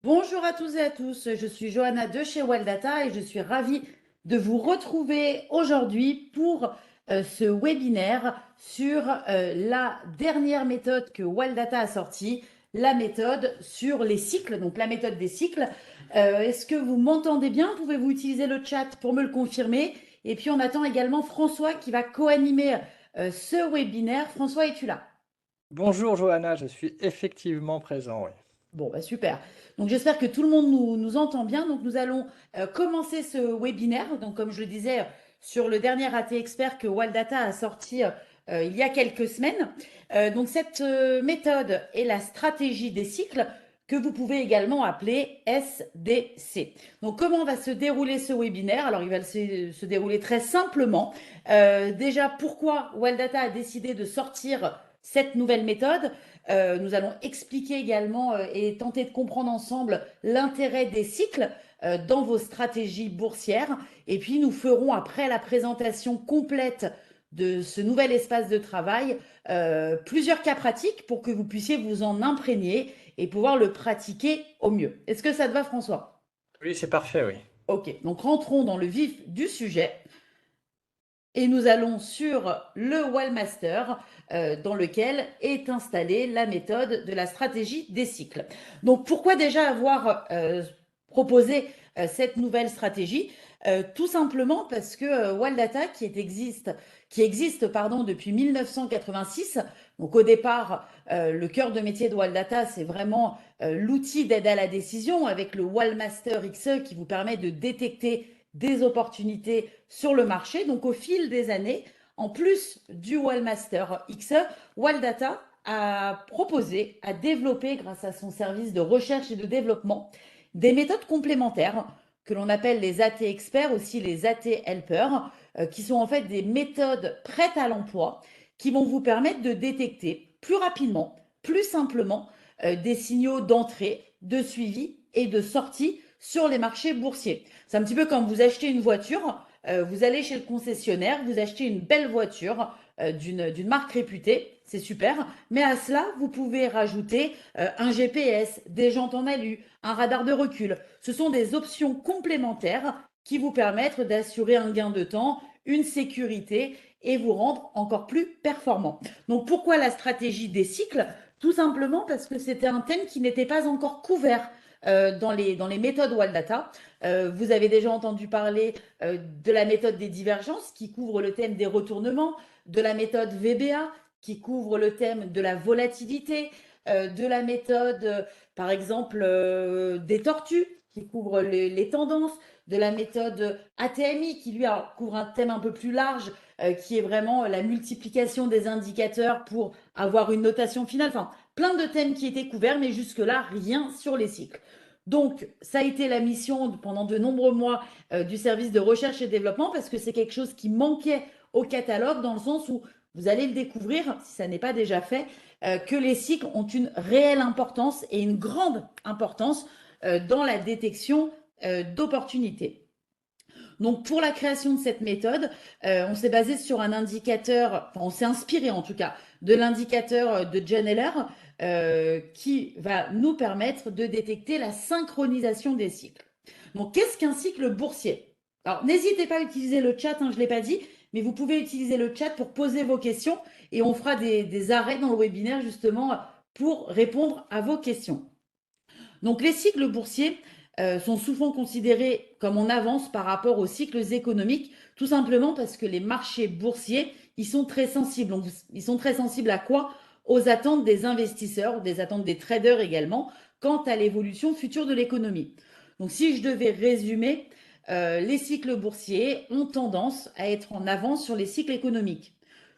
Bonjour à tous et à tous, je suis Johanna de chez Wildata et je suis ravie de vous retrouver aujourd'hui pour ce webinaire sur la dernière méthode que Wildata a sortie, la méthode sur les cycles, donc la méthode des cycles. Est-ce que vous m'entendez bien? Pouvez-vous utiliser le chat pour me le confirmer? Et puis on attend également François qui va co-animer ce webinaire. François, es-tu là? Bonjour Johanna, je suis effectivement présent, oui. Bon, bah super. Donc j'espère que tout le monde nous entend bien. Donc nous allons commencer ce webinaire. Donc comme je le disais, sur le dernier AT Expert que Waldata a sorti il y a quelques semaines. Donc cette méthode est la stratégie des cycles que vous pouvez également appeler SDC. Donc comment va se dérouler ce webinaire? Alors il va se dérouler très simplement. Déjà, pourquoi Waldata a décidé de sortir cette nouvelle méthode? Nous allons expliquer également et tenter de comprendre ensemble l'intérêt des cycles dans vos stratégies boursières. Et puis, nous ferons, après la présentation complète de ce nouvel espace de travail, plusieurs cas pratiques pour que vous puissiez vous en imprégner et pouvoir le pratiquer au mieux. Est-ce que ça te va, François? Oui, c'est parfait, oui. Ok, donc rentrons dans le vif du sujet. Et nous allons sur le Wallmaster dans lequel est installée la méthode de la stratégie des cycles. Donc pourquoi déjà avoir proposé cette nouvelle stratégie? Tout simplement parce que Waldata, qui existe pardon, depuis 1986, donc au départ, le cœur de métier de Waldata, c'est vraiment l'outil d'aide à la décision avec le Wallmaster XE qui vous permet de détecter des opportunités sur le marché. Donc au fil des années, en plus du Wallmaster XE, Waldata a proposé, a développé grâce à son service de recherche et de développement des méthodes complémentaires que l'on appelle les AT experts, aussi les AT helpers, qui sont en fait des méthodes prêtes à l'emploi qui vont vous permettre de détecter plus rapidement, plus simplement, des signaux d'entrée, de suivi et de sortie sur les marchés boursiers. C'est un petit peu comme vous achetez une voiture, vous allez chez le concessionnaire, vous achetez une belle voiture d'une marque réputée, c'est super, mais à cela, vous pouvez rajouter un GPS, des jantes en alu, un radar de recul. Ce sont des options complémentaires qui vous permettent d'assurer un gain de temps, une sécurité et vous rendre encore plus performant. Donc pourquoi la stratégie des cycles? Tout simplement parce que c'était un thème qui n'était pas encore couvert dans les méthodes Waldata. Vous avez déjà entendu parler de la méthode des divergences qui couvre le thème des retournements, de la méthode VBA qui couvre le thème de la volatilité, de la méthode, par exemple, des tortues qui couvre les tendances, de la méthode ATMI qui lui couvre un thème un peu plus large qui est vraiment la multiplication des indicateurs pour avoir une notation finale. Enfin, plein de thèmes qui étaient couverts, mais jusque-là, rien sur les cycles. Donc, ça a été la mission pendant de nombreux mois du service de recherche et développement parce que c'est quelque chose qui manquait au catalogue dans le sens où vous allez le découvrir, si ça n'est pas déjà fait, que les cycles ont une réelle importance et une grande importance dans la détection d'opportunités. Donc, pour la création de cette méthode, on s'est basé sur un indicateur, enfin, on s'est inspiré en tout cas de l'indicateur de John Heller qui va nous permettre de détecter la synchronisation des cycles. Donc, qu'est-ce qu'un cycle boursier? Alors, n'hésitez pas à utiliser le chat, hein, je ne l'ai pas dit, mais vous pouvez utiliser le chat pour poser vos questions et on fera des arrêts dans le webinaire justement pour répondre à vos questions. Donc les cycles boursiers sont souvent considérés comme en avance par rapport aux cycles économiques, tout simplement parce que les marchés boursiers, ils sont très sensibles. Donc, ils sont très sensibles à quoi? Aux attentes des investisseurs, des attentes des traders également, quant à l'évolution future de l'économie. Donc si je devais résumer, les cycles boursiers ont tendance à être en avance sur les cycles économiques.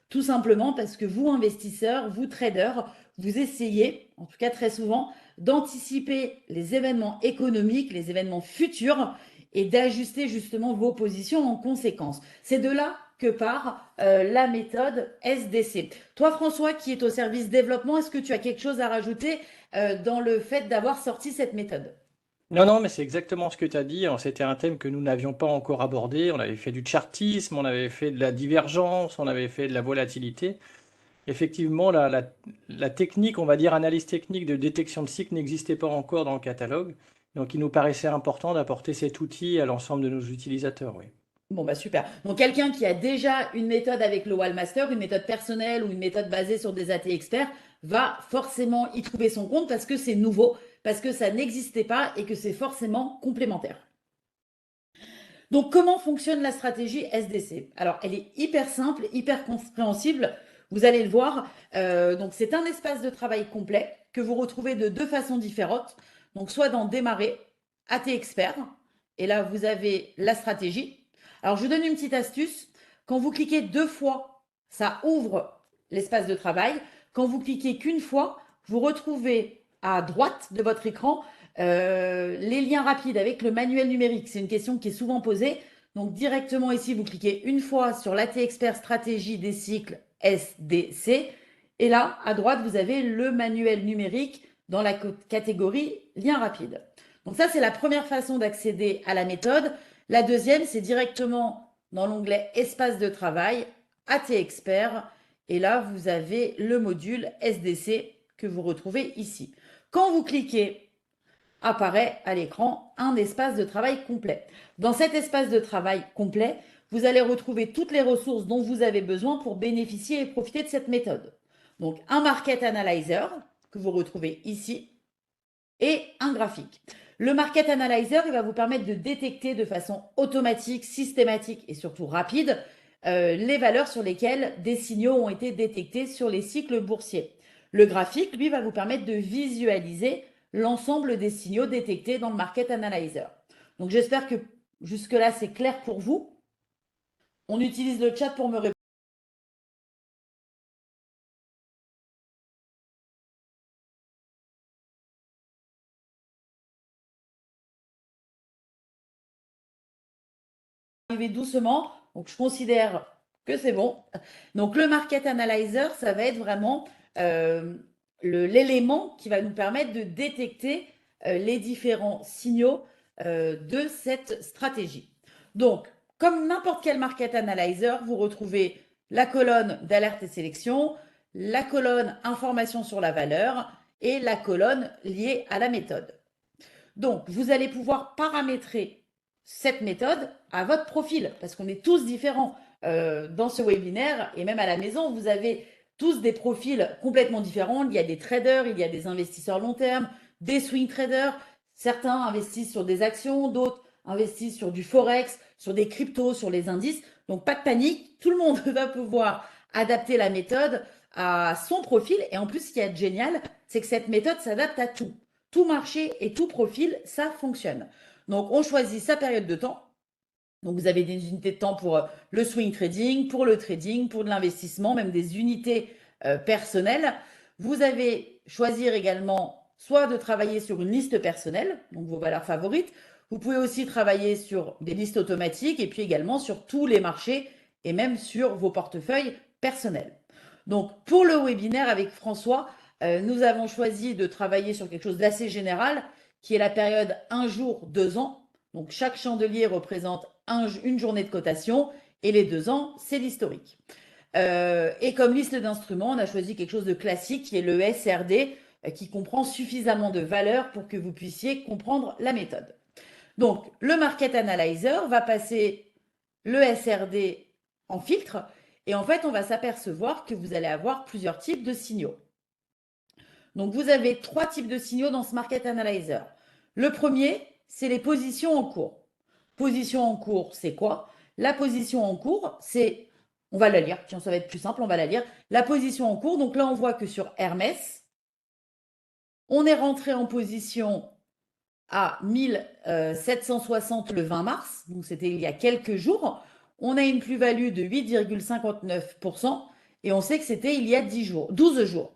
Tout simplement parce que vous, investisseurs, vous, traders, vous essayez, en tout cas très souvent, d'anticiper les événements économiques, les événements futurs et d'ajuster justement vos positions en conséquence. C'est de là que part la méthode SDC. Toi, François, qui est au service développement, est-ce que tu as quelque chose à rajouter dans le fait d'avoir sorti cette méthode? Non, non, mais c'est exactement ce que tu as dit. Alors, c'était un thème que nous n'avions pas encore abordé. On avait fait du chartisme, on avait fait de la divergence, on avait fait de la volatilité. Effectivement, la technique, on va dire analyse technique de détection de cycle n'existait pas encore dans le catalogue. Donc, il nous paraissait important d'apporter cet outil à l'ensemble de nos utilisateurs, oui. Bon, bah super. Donc, quelqu'un qui a déjà une méthode avec le Wallmaster, une méthode personnelle ou une méthode basée sur des AT experts, va forcément y trouver son compte parce que c'est nouveau, parce que ça n'existait pas et que c'est forcément complémentaire. Donc, comment fonctionne la stratégie SDC? Alors, elle est hyper simple, hyper compréhensible. Vous allez le voir. Donc, c'est un espace de travail complet que vous retrouvez de deux façons différentes. Donc, soit dans Démarrer, AT Expert. Et là, vous avez la stratégie. Alors, je vous donne une petite astuce. Quand vous cliquez deux fois, ça ouvre l'espace de travail. Quand vous cliquez qu'une fois, vous retrouvez à droite de votre écran les liens rapides avec le manuel numérique. C'est une question qui est souvent posée. Donc directement ici, vous cliquez une fois sur l'AT Expert Stratégie des cycles SDC. Et là, à droite, vous avez le manuel numérique dans la catégorie liens rapides. Donc ça, c'est la première façon d'accéder à la méthode. La deuxième, c'est directement dans l'onglet Espace de travail, AT Expert. Et là, vous avez le module SDC que vous retrouvez ici. Quand vous cliquez, apparaît à l'écran un espace de travail complet. Dans cet espace de travail complet, vous allez retrouver toutes les ressources dont vous avez besoin pour bénéficier et profiter de cette méthode. Donc un Market Analyzer que vous retrouvez ici et un graphique. Le Market Analyzer, il va vous permettre de détecter de façon automatique, systématique et surtout rapide les valeurs sur lesquelles des signaux ont été détectés sur les cycles boursiers. Le graphique, lui, va vous permettre de visualiser l'ensemble des signaux détectés dans le Market Analyzer. Donc j'espère que jusque-là, c'est clair pour vous. On utilise le chat pour me répondre. Arriver doucement, donc je considère que c'est bon. Donc le Market Analyzer, ça va être vraiment l'élément qui va nous permettre de détecter les différents signaux de cette stratégie. Donc, comme n'importe quel Market Analyzer, vous retrouvez la colonne d'alerte et sélection, la colonne information sur la valeur et la colonne liée à la méthode. Donc, vous allez pouvoir paramétrer cette méthode à votre profil, parce qu'on est tous différents dans ce webinaire, et même à la maison, vous avez tous des profils complètement différents. Il y a des traders, il y a des investisseurs long terme, des swing traders. Certains investissent sur des actions, d'autres investissent sur du forex, sur des cryptos, sur les indices. Donc, pas de panique, tout le monde va pouvoir adapter la méthode à son profil. Et en plus, ce qui est génial, c'est que cette méthode s'adapte à tout. Tout marché et tout profil, ça fonctionne. Donc, on choisit sa période de temps. Donc, vous avez des unités de temps pour le swing trading, pour le trading, pour de l'investissement, même des unités personnelles. Vous avez choisir également soit de travailler sur une liste personnelle, donc vos valeurs favorites. Vous pouvez aussi travailler sur des listes automatiques et puis également sur tous les marchés et même sur vos portefeuilles personnels. Donc, pour le webinaire avec François, nous avons choisi de travailler sur quelque chose d'assez général, qui est la période 1 jour, 2 ans. Donc, chaque chandelier représente une journée de cotation et les 2 ans, c'est l'historique. Et comme liste d'instruments, on a choisi quelque chose de classique qui est le SRD, qui comprend suffisamment de valeurs pour que vous puissiez comprendre la méthode. Donc, le Market Analyzer va passer le SRD en filtre et en fait, on va s'apercevoir que vous allez avoir plusieurs types de signaux. Donc, vous avez 3 types de signaux dans ce Market Analyzer. Le premier, c'est les positions en cours. Position en cours, c'est quoi? La position en cours, c'est, on va la lire, tiens, ça va être plus simple, on va la lire. La position en cours, donc là, on voit que sur Hermès, on est rentré en position à 1760 le 20 mars, donc c'était il y a quelques jours. On a une plus-value de 8,59% et on sait que c'était il y a 12 jours.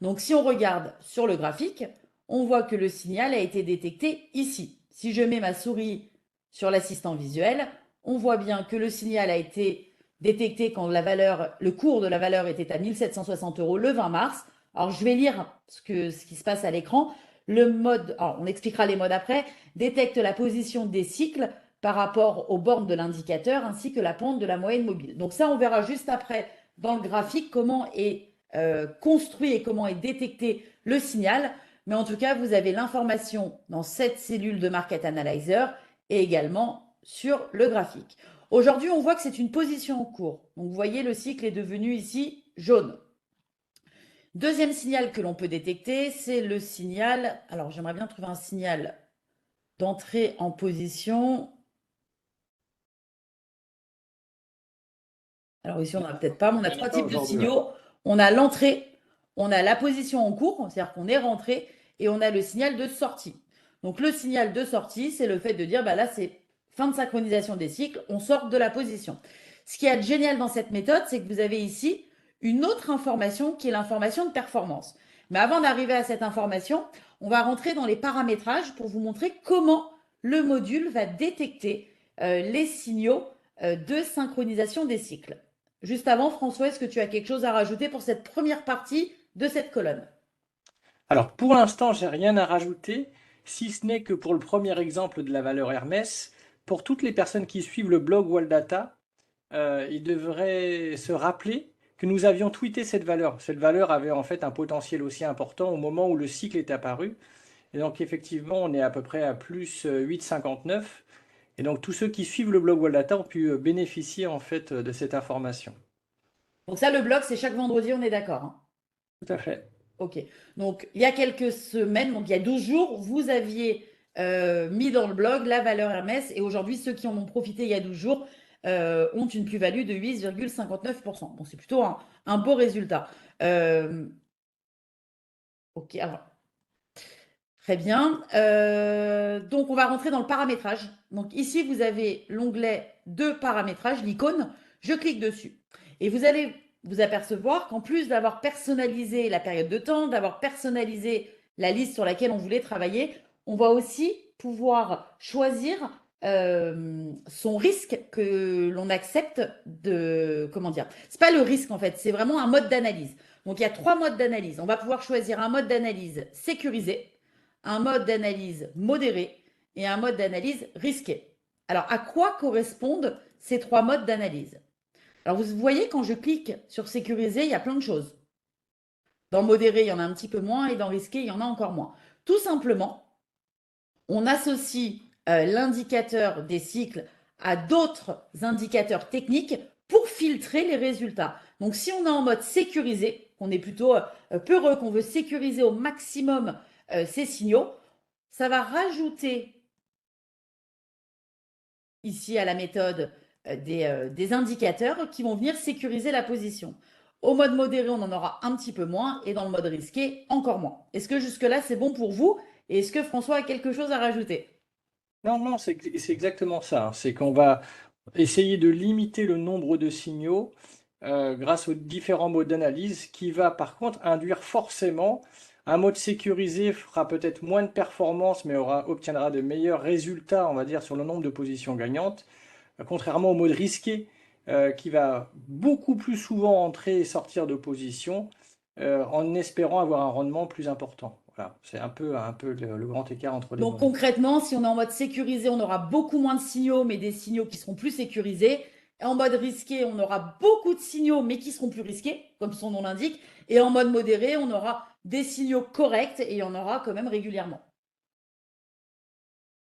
Donc, si on regarde sur le graphique, on voit que le signal a été détecté ici. Si je mets ma souris sur l'assistant visuel, on voit bien que le signal a été détecté quand le cours de la valeur était à 1760 € le 20 mars. Alors, je vais lire ce qui se passe à l'écran. Le mode, alors on expliquera les modes après, détecte la position des cycles par rapport aux bornes de l'indicateur ainsi que la pente de la moyenne mobile. Donc ça, on verra juste après dans le graphique comment est construit et comment est détecté le signal. Mais en tout cas, vous avez l'information dans cette cellule de Market Analyzer et également sur le graphique. Aujourd'hui, on voit que c'est une position en cours. Donc, vous voyez, le cycle est devenu ici jaune. Deuxième signal que l'on peut détecter, c'est le signal. Alors, j'aimerais bien trouver un signal d'entrée en position. Alors ici, on n'a peut-être pas, mais on a trois types de signaux. On a l'entrée, on a la position en cours, c'est-à-dire qu'on est rentré, et on a le signal de sortie. Donc le signal de sortie, c'est le fait de dire, bah là, c'est fin de synchronisation des cycles, on sort de la position. Ce qui est génial dans cette méthode, c'est que vous avez ici une autre information qui est l'information de performance. Mais avant d'arriver à cette information, on va rentrer dans les paramétrages pour vous montrer comment le module va détecter les signaux de synchronisation des cycles. Juste avant, François, est-ce que tu as quelque chose à rajouter pour cette première partie de cette colonne? Alors, pour l'instant, j'ai rien à rajouter, si ce n'est que pour le premier exemple de la valeur Hermès, pour toutes les personnes qui suivent le blog Waldata, ils devraient se rappeler que nous avions tweeté cette valeur. Cette valeur avait en fait un potentiel aussi important au moment où le cycle est apparu. Et donc, effectivement, on est à peu près à plus 8,59. Et donc, tous ceux qui suivent le blog Waldata ont pu bénéficier en fait de cette information. Donc ça, le blog, c'est chaque vendredi, on est d'accord, hein? Tout à fait. Ok. Donc, il y a quelques semaines, donc il y a 12 jours, vous aviez mis dans le blog la valeur Hermès et aujourd'hui, ceux qui en ont profité il y a 12 jours ont une plus-value de 8,59%. Bon, c'est plutôt un beau résultat. Ok, alors, très bien. Donc, on va rentrer dans le paramétrage. Donc, ici, vous avez l'onglet de paramétrage, l'icône. Je clique dessus. Et vous allez vous apercevoir qu'en plus d'avoir personnalisé la période de temps, d'avoir personnalisé la liste sur laquelle on voulait travailler, on va aussi pouvoir choisir son risque que l'on accepte de... Comment dire? C'est pas le risque, en fait. C'est vraiment un mode d'analyse. Donc, il y a 3 modes d'analyse. On va pouvoir choisir un mode d'analyse sécurisé, un mode d'analyse modéré et un mode d'analyse risqué. Alors, à quoi correspondent ces 3 modes d'analyse? Alors, vous voyez, quand je clique sur sécuriser, il y a plein de choses. Dans modéré, il y en a un petit peu moins et dans risqué, il y en a encore moins. Tout simplement, on associe l'indicateur des cycles à d'autres indicateurs techniques pour filtrer les résultats. Donc, si on est en mode sécurisé, qu'on est plutôt peureux, qu'on veut sécuriser au maximum ces signaux, ça va rajouter ici à la méthode des indicateurs qui vont venir sécuriser la position. Au mode modéré, on en aura un petit peu moins et dans le mode risqué, encore moins. Est-ce que jusque-là, c'est bon pour vous? Et est-ce que François a quelque chose à rajouter? Non, non, c'est exactement ça, hein. C'est qu'on va essayer de limiter le nombre de signaux grâce aux différents modes d'analyse, qui va par contre induire forcément un mode sécurisé fera peut-être moins de performance, mais obtiendra de meilleurs résultats, on va dire, sur le nombre de positions gagnantes, contrairement au mode risqué, qui va beaucoup plus souvent entrer et sortir de position, en espérant avoir un rendement plus important. Voilà, c'est un peu le grand écart entre les Donc modes. concrètement, si on est en mode sécurisé, on aura beaucoup moins de signaux, mais des signaux qui seront plus sécurisés. Et en mode risqué, on aura beaucoup de signaux, mais qui seront plus risqués, comme son nom l'indique. Et en mode modéré, on aura des signaux corrects et il y en aura quand même régulièrement.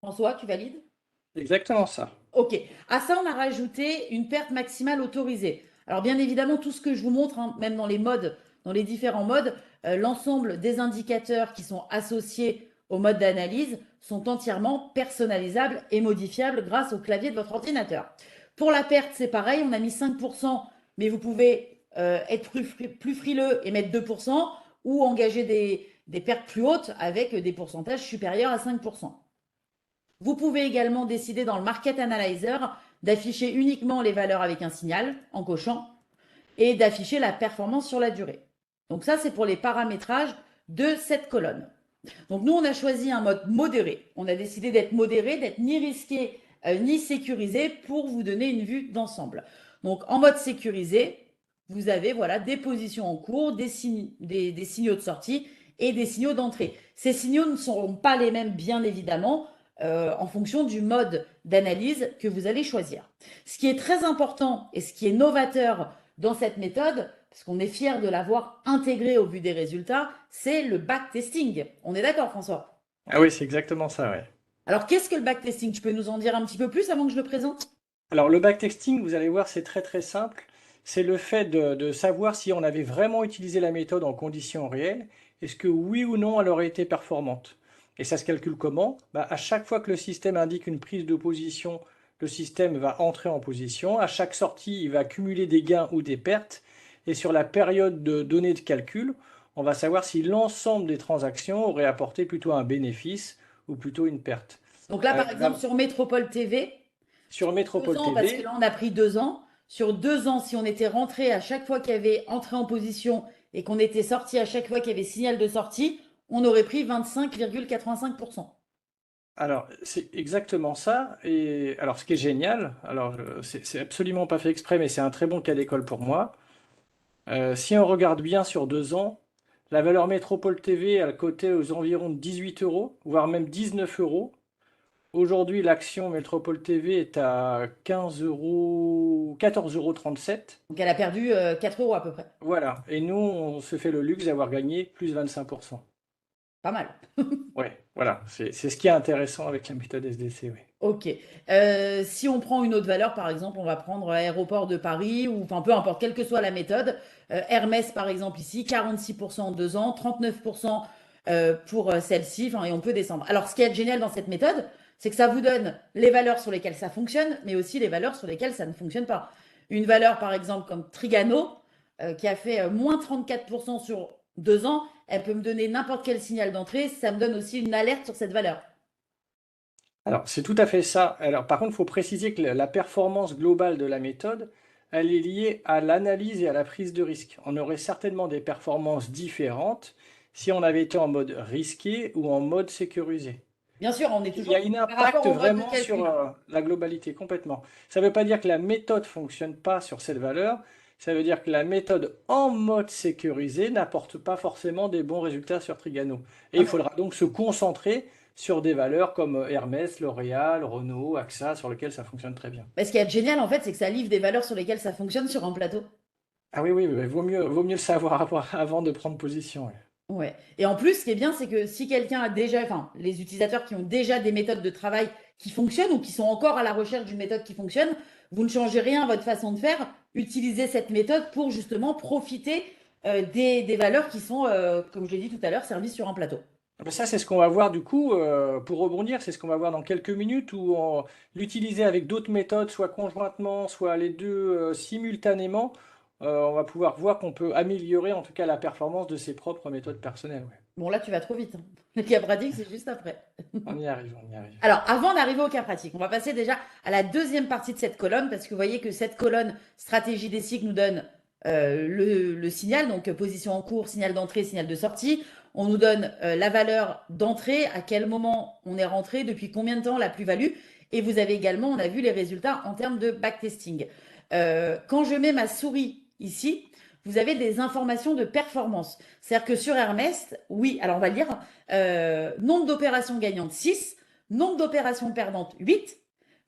François, tu valides? Exactement ça. Ok. À ça, on a rajouté une perte maximale autorisée. Alors, bien évidemment, tout ce que je vous montre, hein, même dans les modes, dans les différents modes, l'ensemble des indicateurs qui sont associés au mode d'analyse sont entièrement personnalisables et modifiables grâce au clavier de votre ordinateur. Pour la perte, c'est pareil, on a mis 5%, mais vous pouvez être plus frileux et mettre 2% ou engager des pertes plus hautes avec des pourcentages supérieurs à 5%. Vous pouvez également décider dans le Market Analyzer d'afficher uniquement les valeurs avec un signal en cochant et d'afficher la performance sur la durée. Donc ça, c'est pour les paramétrages de cette colonne. Donc nous, on a choisi un mode modéré. On a décidé d'être modéré, d'être ni risqué ni sécurisé pour vous donner une vue d'ensemble. Donc en mode sécurisé, vous avez voilà, des positions en cours, des signaux de sortie et des signaux d'entrée. Ces signaux ne seront pas les mêmes, bien évidemment, en fonction du mode d'analyse que vous allez choisir. Ce qui est très important et ce qui est novateur dans cette méthode, parce qu'on est fier de l'avoir intégrée au vu des résultats, c'est le backtesting. On est d'accord, François? Ah oui, c'est exactement ça, ouais. Alors, qu'est-ce que le backtesting? Tu peux nous en dire un petit peu plus avant que je le présente? Alors le backtesting, vous allez voir, c'est très très simple. C'est le fait de savoir si on avait vraiment utilisé la méthode en conditions réelles, est-ce que oui ou non elle aurait été performante. Et ça se calcule comment? Bah, à chaque fois que le système indique une prise de position, le système va entrer en position. À chaque sortie, il va cumuler des gains ou des pertes. Et sur la période de données de calcul, on va savoir si l'ensemble des transactions aurait apporté plutôt un bénéfice ou plutôt une perte. Donc là, par exemple, sur Métropole TV, Sur sur deux Métropole ans, parce que TV, là, on a pris 2 ans. Sur 2 ans, si on était rentré à chaque fois qu'il y avait entrée en position et qu'on était sorti à chaque fois qu'il y avait signal de sortie, on aurait pris 25,85%. alors, c'est exactement ça. Et alors, ce qui est génial, alors c'est absolument pas fait exprès, mais c'est un très bon cas d'école pour moi. Si on regarde bien sur 2 ans, la valeur Métropole TV, elle cotait aux environs de 18 euros, voire même 19 euros. Aujourd'hui, l'action Métropole TV est à 15 euros, 14,37 €. Donc elle a perdu 4 euros à peu près. Voilà. Et nous, on se fait le luxe d'avoir gagné plus 25%. Pas mal. Ouais, voilà. C'est ce qui est intéressant avec la méthode SDC, oui. Ok. Si on prend une autre valeur, par exemple, on va prendre Aéroport de Paris, ou enfin peu importe, quelle que soit la méthode. Hermès, par exemple, ici, 46% en 2 ans, 39% pour celle-ci, enfin, et on peut descendre. Alors, ce qui est génial dans cette méthode, c'est que ça vous donne les valeurs sur lesquelles ça fonctionne, mais aussi les valeurs sur lesquelles ça ne fonctionne pas. Une valeur, par exemple, comme Trigano, qui a fait moins 34% sur 2 ans, elle peut me donner n'importe quel signal d'entrée. Ça me donne aussi une alerte sur cette valeur. Alors, c'est tout à fait ça. Alors, par contre, il faut préciser que la performance globale de la méthode, elle est liée à l'analyse et à la prise de risque. On aurait certainement des performances différentes si on avait été en mode risqué ou en mode sécurisé. Bien sûr, on est Il y a toujours un par rapport impact au mode de vraiment sur calcul. la globalité, complètement. Ça ne veut pas dire que la méthode ne fonctionne pas sur cette valeur, ça veut dire que la méthode en mode sécurisé n'apporte pas forcément des bons résultats sur Trigano. Et Ah il ben, faudra donc se concentrer sur des valeurs comme Hermès, L'Oréal, Renault, AXA, sur lesquelles ça fonctionne très bien. ce qui est génial, en fait, c'est que ça livre des valeurs sur lesquelles ça fonctionne sur un plateau. Ah oui, oui, mais vaut mieux le savoir avant de prendre position. Ouais. Ouais. Et en plus, ce qui est bien, c'est que si quelqu'un a déjà, enfin, les utilisateurs qui ont déjà des méthodes de travail qui fonctionnent ou qui sont encore à la recherche d'une méthode qui fonctionne, vous ne changez rien à votre façon de faire. Utilisez cette méthode pour justement profiter des valeurs qui sont, comme je l'ai dit tout à l'heure, servies sur un plateau. Ah ben ça, c'est ce qu'on va voir du coup, pour rebondir, c'est ce qu'on va voir dans quelques minutes où on l'utiliser avec d'autres méthodes, soit conjointement, soit les deux simultanément. On va pouvoir voir qu'on peut améliorer en tout cas la performance de ses propres méthodes personnelles. Ouais. Bon, là, tu vas trop vite, hein. Le cas pratique, c'est juste après. On y arrive, on y arrive. Alors, avant d'arriver au cas pratique, on va passer déjà à la deuxième partie de cette colonne, parce que vous voyez que cette colonne stratégie des cycles nous donne le signal, donc position en cours, signal d'entrée, signal de sortie. On nous donne la valeur d'entrée, à quel moment on est rentré, depuis combien de temps la plus-value. Et vous avez également, on a vu les résultats en termes de backtesting. Quand je mets ma souris ici, vous avez des informations de performance. C'est-à-dire que sur Hermès, oui, alors on va le lire, nombre d'opérations gagnantes 6, nombre d'opérations perdantes 8,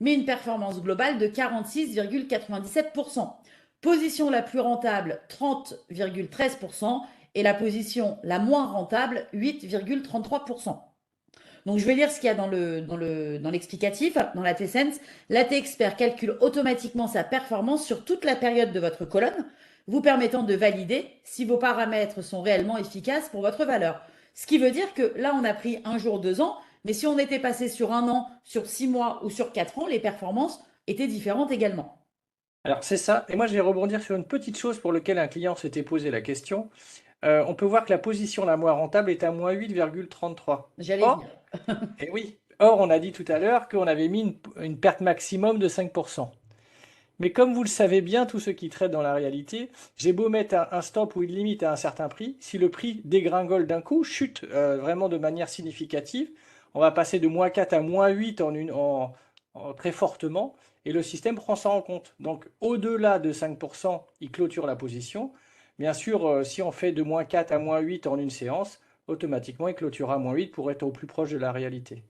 mais une performance globale de 46,97%. Position la plus rentable 30,13% et la position la moins rentable 8,33%. Donc, je vais lire ce qu'il y a dans l'explicatif, dans la T-Sense. La T-Expert calcule automatiquement sa performance sur toute la période de votre colonne, vous permettant de valider si vos paramètres sont réellement efficaces pour votre valeur. Ce qui veut dire que là, on a pris 1 jour, 2 ans, mais si on était passé sur 1 an, sur 6 mois ou sur 4 ans, les performances étaient différentes également. Alors c'est ça, et moi je vais rebondir sur une petite chose pour laquelle un client s'était posé la question. On peut voir que la position la moins rentable est à moins 8,33. J'allais Or, venir. et oui, or on a dit tout à l'heure qu'on avait mis une perte maximum de 5%. Mais comme vous le savez bien, tous ceux qui traitent dans la réalité, j'ai beau mettre un stop ou une limite à un certain prix, si le prix dégringole d'un coup, chute vraiment de manière significative, on va passer de -4 à -8 très fortement, et le système prend ça en compte. Donc au-delà de 5%, il clôture la position. Bien sûr, si on fait de -4 à -8 en une séance, automatiquement il clôturera à -8 pour être au plus proche de la réalité.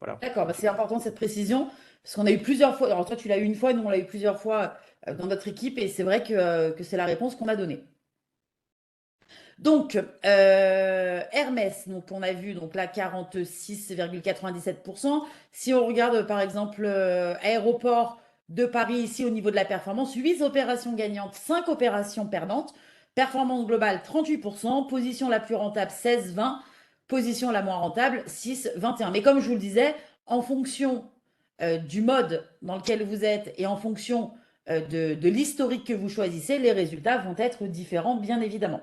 Voilà. D'accord, bah, c'est important cette précision, parce qu'on a eu plusieurs fois, alors toi tu l'as eu une fois, nous on l'a eu plusieurs fois dans notre équipe, et c'est vrai que c'est la réponse qu'on a donnée. Donc, Hermès, donc on a vu donc là 46,97%. Si on regarde par exemple Aéroport de Paris, ici au niveau de la performance, 8 opérations gagnantes, 5 opérations perdantes. Performance globale 38%, position la plus rentable 16,20, position la moins rentable 6,21. Mais comme je vous le disais, en fonction du mode dans lequel vous êtes et en fonction de l'historique que vous choisissez, les résultats vont être différents, bien évidemment.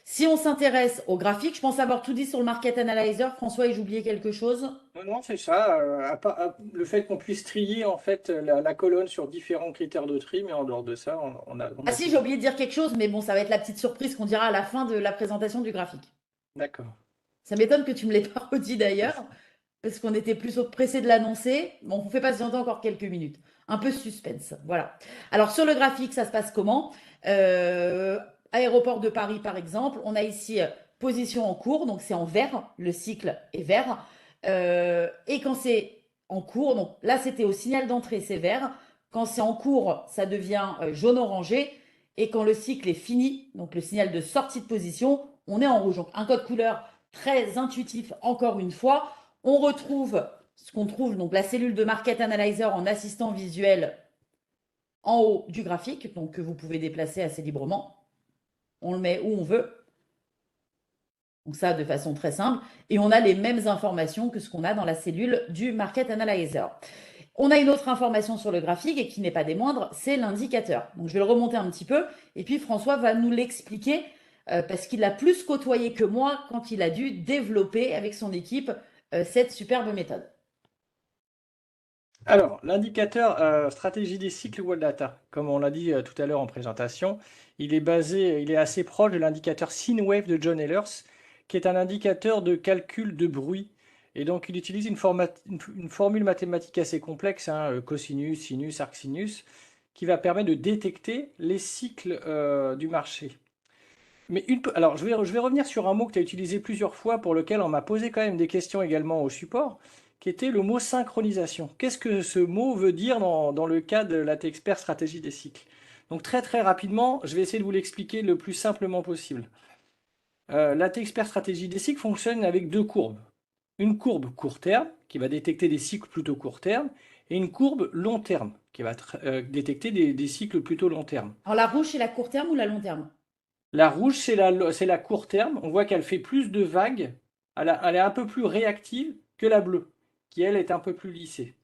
Si on s'intéresse au graphique, je pense avoir tout dit sur le Market Analyzer. François, et j'oubliais quelque chose? Non, non, c'est ça. Le fait qu'on puisse trier en fait la colonne sur différents critères de tri, mais en dehors de ça, on Ah a si, tout j'ai dit. oublié de dire quelque chose, mais bon, ça va être la petite surprise qu'on dira à la fin de la présentation du graphique. D'accord. Ça m'étonne que tu me l'aies pas redit d'ailleurs, parce qu'on était plus pressé de l'annoncer. Bon, on vous fait patienter encore quelques minutes. Un peu suspense, voilà. Alors sur le graphique, ça se passe comment? Euh, Aéroport de Paris, par exemple, on a ici position en cours, donc c'est en vert, le cycle est vert. Et quand c'est en cours, donc là c'était au signal d'entrée, c'est vert. Quand c'est en cours, ça devient jaune-orangé. Et quand le cycle est fini, donc le signal de sortie de position, on est en rouge. Donc un code couleur très intuitif encore une fois. On retrouve ce qu'on trouve, donc la cellule de Market Analyzer en assistant visuel en haut du graphique, donc que vous pouvez déplacer assez librement. On le met où on veut. Donc ça, de façon très simple. Et on a les mêmes informations que ce qu'on a dans la cellule du Market Analyzer. On a une autre information sur le graphique et qui n'est pas des moindres, c'est l'indicateur. Donc je vais le remonter un petit peu et puis François va nous l'expliquer parce qu'il a plus côtoyé que moi quand il a dû développer avec son équipe cette superbe méthode. Alors, l'indicateur stratégie des cycles Wall Data, comme on l'a dit tout à l'heure en présentation, il est assez proche de l'indicateur Sinewave de John Ehlers, qui est un indicateur de calcul de bruit. Et donc, il utilise une formule mathématique assez complexe, hein, cosinus, sinus, arcsinus, qui va permettre de détecter les cycles du marché. Alors, je vais revenir sur un mot que tu as utilisé plusieurs fois, pour lequel on m'a posé quand même des questions également au support, qui était le mot synchronisation. Qu'est-ce que ce mot veut dire dans le cas de la T-Expert stratégie des cycles? Donc très très rapidement, je vais essayer de vous l'expliquer le plus simplement possible. La T-Expert stratégie des cycles fonctionne avec deux courbes. Une courbe court terme, qui va détecter des cycles plutôt court terme, et une courbe long terme, qui va détecter des cycles plutôt long terme. Alors la rouge, c'est la court terme ou la long terme? La rouge, c'est la court terme. On voit qu'elle fait plus de vagues. Elle est un peu plus réactive que la bleue, qui elle est un peu plus lissée.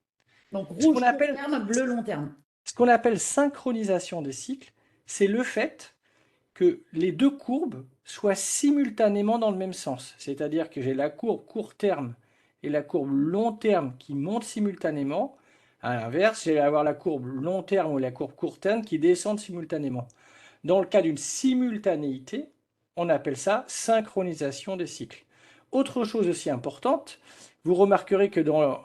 Donc Ce qu'on rouge court appelle, terme, bleu long terme. ce qu'on appelle synchronisation des cycles, c'est le fait que les deux courbes soient simultanément dans le même sens. C'est-à-dire que j'ai la courbe court terme et la courbe long terme qui montent simultanément. À l'inverse, je vais avoir la courbe long terme ou la courbe court terme qui descendent simultanément. Dans le cas d'une simultanéité, on appelle ça synchronisation des cycles. Autre chose aussi importante, vous remarquerez que dans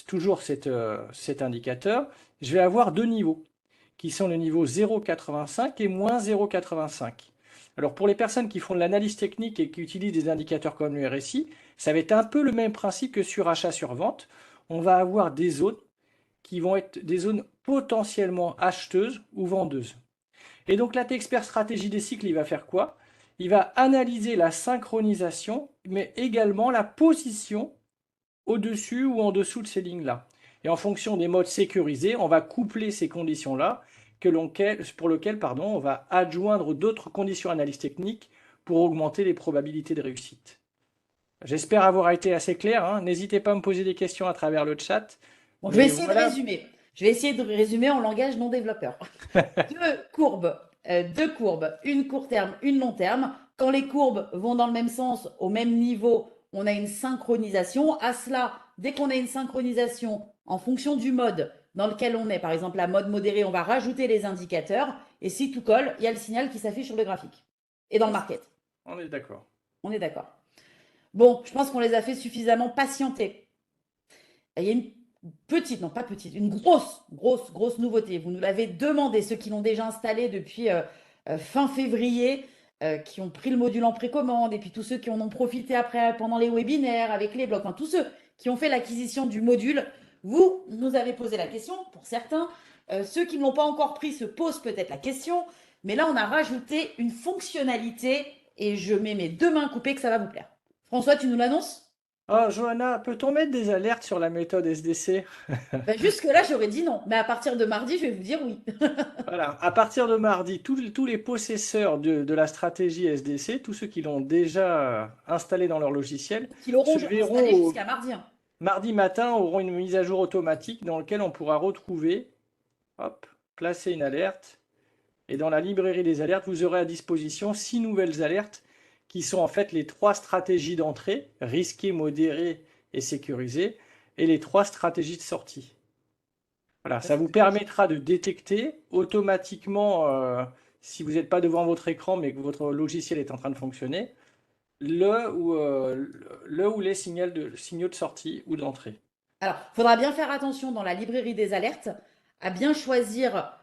toujours cet indicateur, je vais avoir deux niveaux, qui sont le niveau 0,85 et moins 0,85. Alors pour les personnes qui font de l'analyse technique et qui utilisent des indicateurs comme le RSI, ça va être un peu le même principe que sur achat sur vente. On va avoir des zones qui vont être des zones potentiellement acheteuses ou vendeuses. Et donc l'expert stratégie des cycles, il va faire quoi? Il va analyser la synchronisation, mais également la position au-dessus ou en dessous de ces lignes-là. Et en fonction des modes sécurisés, on va coupler ces conditions-là pour lesquelles on va adjoindre d'autres conditions analyse technique pour augmenter les probabilités de réussite. J'espère avoir été assez clair, hein. N'hésitez pas à me poser des questions à travers le chat. Bon, je vais Mais essayer de voilà. résumer. Je vais essayer de résumer en langage non développeur. Deux courbes, une court terme, une long terme. Quand les courbes vont dans le même sens, au même niveau, on a une synchronisation. À cela, dès qu'on a une synchronisation en fonction du mode dans lequel on est, par exemple la mode modérée, on va rajouter les indicateurs. Et si tout colle, il y a le signal qui s'affiche sur le graphique et dans le market. On est d'accord. On est d'accord. Bon, je pense qu'on les a fait suffisamment patienter. Il y a une petite, non pas petite, une grosse nouveauté. Vous nous l'avez demandé, ceux qui l'ont déjà installé depuis fin février. qui ont pris le module en précommande, et puis tous ceux qui en ont profité après pendant les webinaires avec les blogs, enfin tous ceux qui ont fait l'acquisition du module, vous nous avez posé la question pour certains. Ceux qui ne l'ont pas encore pris se posent peut-être la question, mais là on a rajouté une fonctionnalité et je mets mes deux mains coupées que ça va vous plaire. François, tu nous l'annonces? Ah, Johanna, peut-on mettre des alertes sur la méthode SDC? Ben, jusque-là, j'aurais dit non, mais à partir de mardi, je vais vous dire oui. Voilà, à partir de mardi, tous les possesseurs de la stratégie SDC, tous ceux qui l'ont déjà installée dans leur logiciel, Qu'ils l'auront se installé verront jusqu'à mardi, hein. mardi matin, auront une mise à jour automatique dans laquelle on pourra retrouver, hop, placer une alerte. Et dans la librairie des alertes, vous aurez à disposition 6 nouvelles alertes qui sont en fait les 3 stratégies d'entrée, risquées, modérées et sécurisées, et les 3 stratégies de sortie. Voilà, Ça, ça c'est vous très chouette. permettra de détecter automatiquement, si vous n'êtes pas devant votre écran mais que votre logiciel est en train de fonctionner, le ou les signaux de sortie ou d'entrée. Alors, il faudra bien faire attention dans la librairie des alertes à bien choisir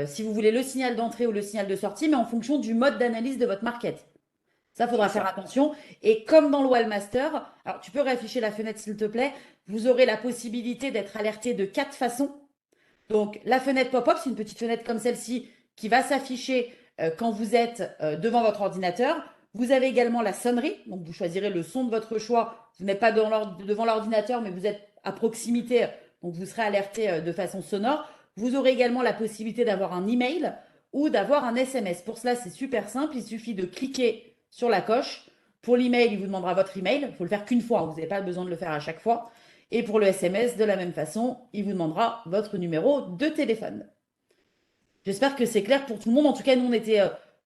si vous voulez le signal d'entrée ou le signal de sortie, mais en fonction du mode d'analyse de votre market. Ça, il C'est faudra faire ça. attention. Et comme dans le Wallmaster, alors tu peux réafficher la fenêtre s'il te plaît, vous aurez la possibilité d'être alerté de 4 façons. Donc, la fenêtre pop-up, c'est une petite fenêtre comme celle-ci qui va s'afficher quand vous êtes devant votre ordinateur. Vous avez également la sonnerie, donc vous choisirez le son de votre choix. Vous n'êtes pas devant l'ordinateur, mais vous êtes à proximité, donc vous serez alerté de façon sonore. Vous aurez également la possibilité d'avoir un email ou d'avoir un SMS. Pour cela, c'est super simple, il suffit de cliquer sur la coche. Pour l'email, il vous demandera votre email. Il faut le faire qu'une fois, hein. Vous n'avez pas besoin de le faire à chaque fois. Et pour le SMS, de la même façon, il vous demandera votre numéro de téléphone. J'espère que c'est clair pour tout le monde. En tout cas, nous, on était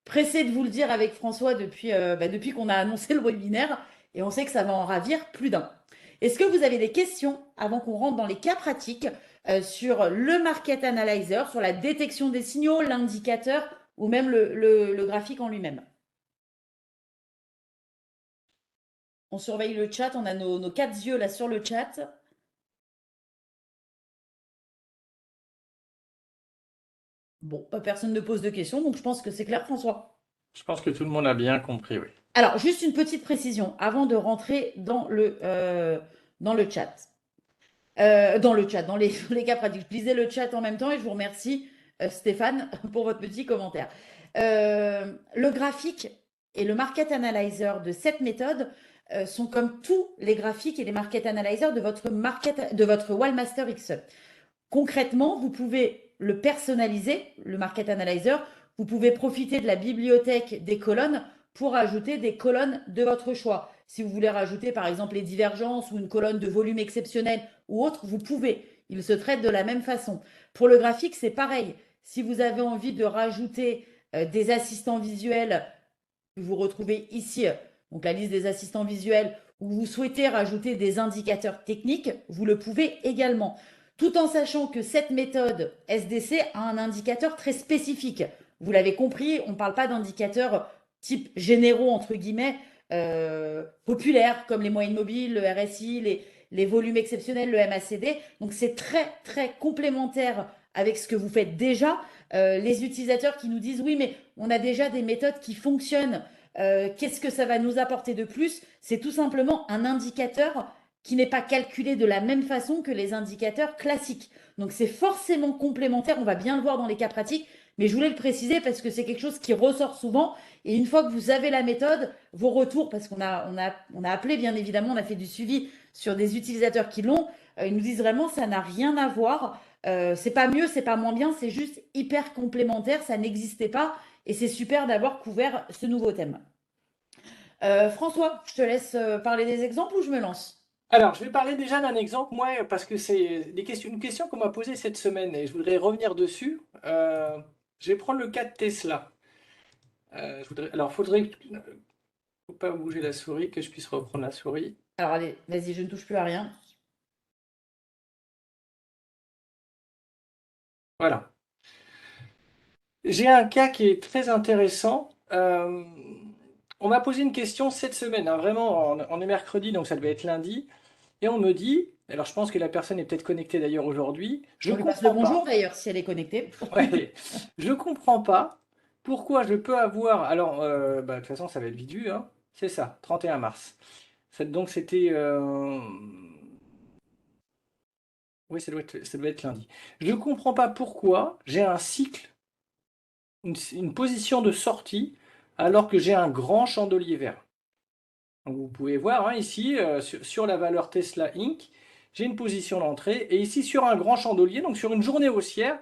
pressés de vous le dire avec François depuis qu'on a annoncé le webinaire et on sait que ça va en ravir plus d'un. Est-ce que vous avez des questions avant qu'on rentre dans les cas pratiques sur le Market Analyzer, sur la détection des signaux, l'indicateur ou même le graphique en lui-même? On surveille le chat, on a nos 4 yeux là sur le chat. Bon, personne ne pose de questions, donc je pense que c'est clair, François. Je pense que tout le monde a bien compris, oui. Alors, juste une petite précision avant de rentrer dans le chat. Dans les, dans les cas pratiques. Je lisais le chat en même temps et je vous remercie, Stéphane, pour votre petit commentaire. Le graphique et le market analyzer de cette méthode sont comme tous les graphiques et les market analyzers de votre Wallmaster X. Concrètement, vous pouvez le personnaliser, le Market Analyzer. Vous pouvez profiter de la bibliothèque des colonnes pour ajouter des colonnes de votre choix. Si vous voulez rajouter par exemple les divergences ou une colonne de volume exceptionnel ou autre, vous pouvez. Il se traite de la même façon. Pour le graphique, c'est pareil. Si vous avez envie de rajouter des assistants visuels, vous retrouvez ici donc la liste des assistants visuels, ou vous souhaitez rajouter des indicateurs techniques, vous le pouvez également, tout en sachant que cette méthode SDC a un indicateur très spécifique. Vous l'avez compris, on ne parle pas d'indicateurs type généraux, entre guillemets, populaires, comme les moyennes mobiles, le RSI, les volumes exceptionnels, le MACD. Donc c'est très, très complémentaire avec ce que vous faites déjà. Les utilisateurs qui nous disent, oui, mais on a déjà des méthodes qui fonctionnent. Qu'est-ce que ça va nous apporter de plus? C'est tout simplement un indicateur qui n'est pas calculé de la même façon que les indicateurs classiques. Donc c'est forcément complémentaire, on va bien le voir dans les cas pratiques, mais je voulais le préciser parce que c'est quelque chose qui ressort souvent. Et une fois que vous avez la méthode, vos retours, parce qu'on a appelé bien évidemment, on a fait du suivi sur des utilisateurs qui l'ont, ils nous disent vraiment ça n'a rien à voir. C'est pas mieux, c'est pas moins bien, c'est juste hyper complémentaire, ça n'existait pas et c'est super d'avoir couvert ce nouveau thème. François, je te laisse parler des exemples ou je me lance? Alors, je vais parler déjà d'un exemple, moi, parce que c'est une question qu'on m'a posée cette semaine et je voudrais revenir dessus. Je vais prendre le cas de Tesla. Alors, faut pas bouger la souris, que je puisse reprendre la souris. Alors allez, vas-y, je ne touche plus à rien. Voilà. J'ai un cas qui est très intéressant. On m'a posé une question cette semaine, hein, vraiment, on est mercredi, donc ça devait être lundi, et on me dit, alors je pense que la personne est peut-être connectée d'ailleurs aujourd'hui, je On lui passe le comprends bonjour pas. d'ailleurs si elle est connectée. Ouais, je comprends pas Pourquoi je peux avoir... Alors, bah, de toute façon, ça va être vite vu, hein. C'est ça, 31 mars. Donc, c'était... Oui, ça doit être lundi. Je ne comprends pas pourquoi j'ai un cycle, une position de sortie, alors que j'ai un grand chandelier vert. Donc, vous pouvez voir hein, ici, sur la valeur Tesla Inc., j'ai une position d'entrée. Et ici, sur un grand chandelier, donc sur une journée haussière,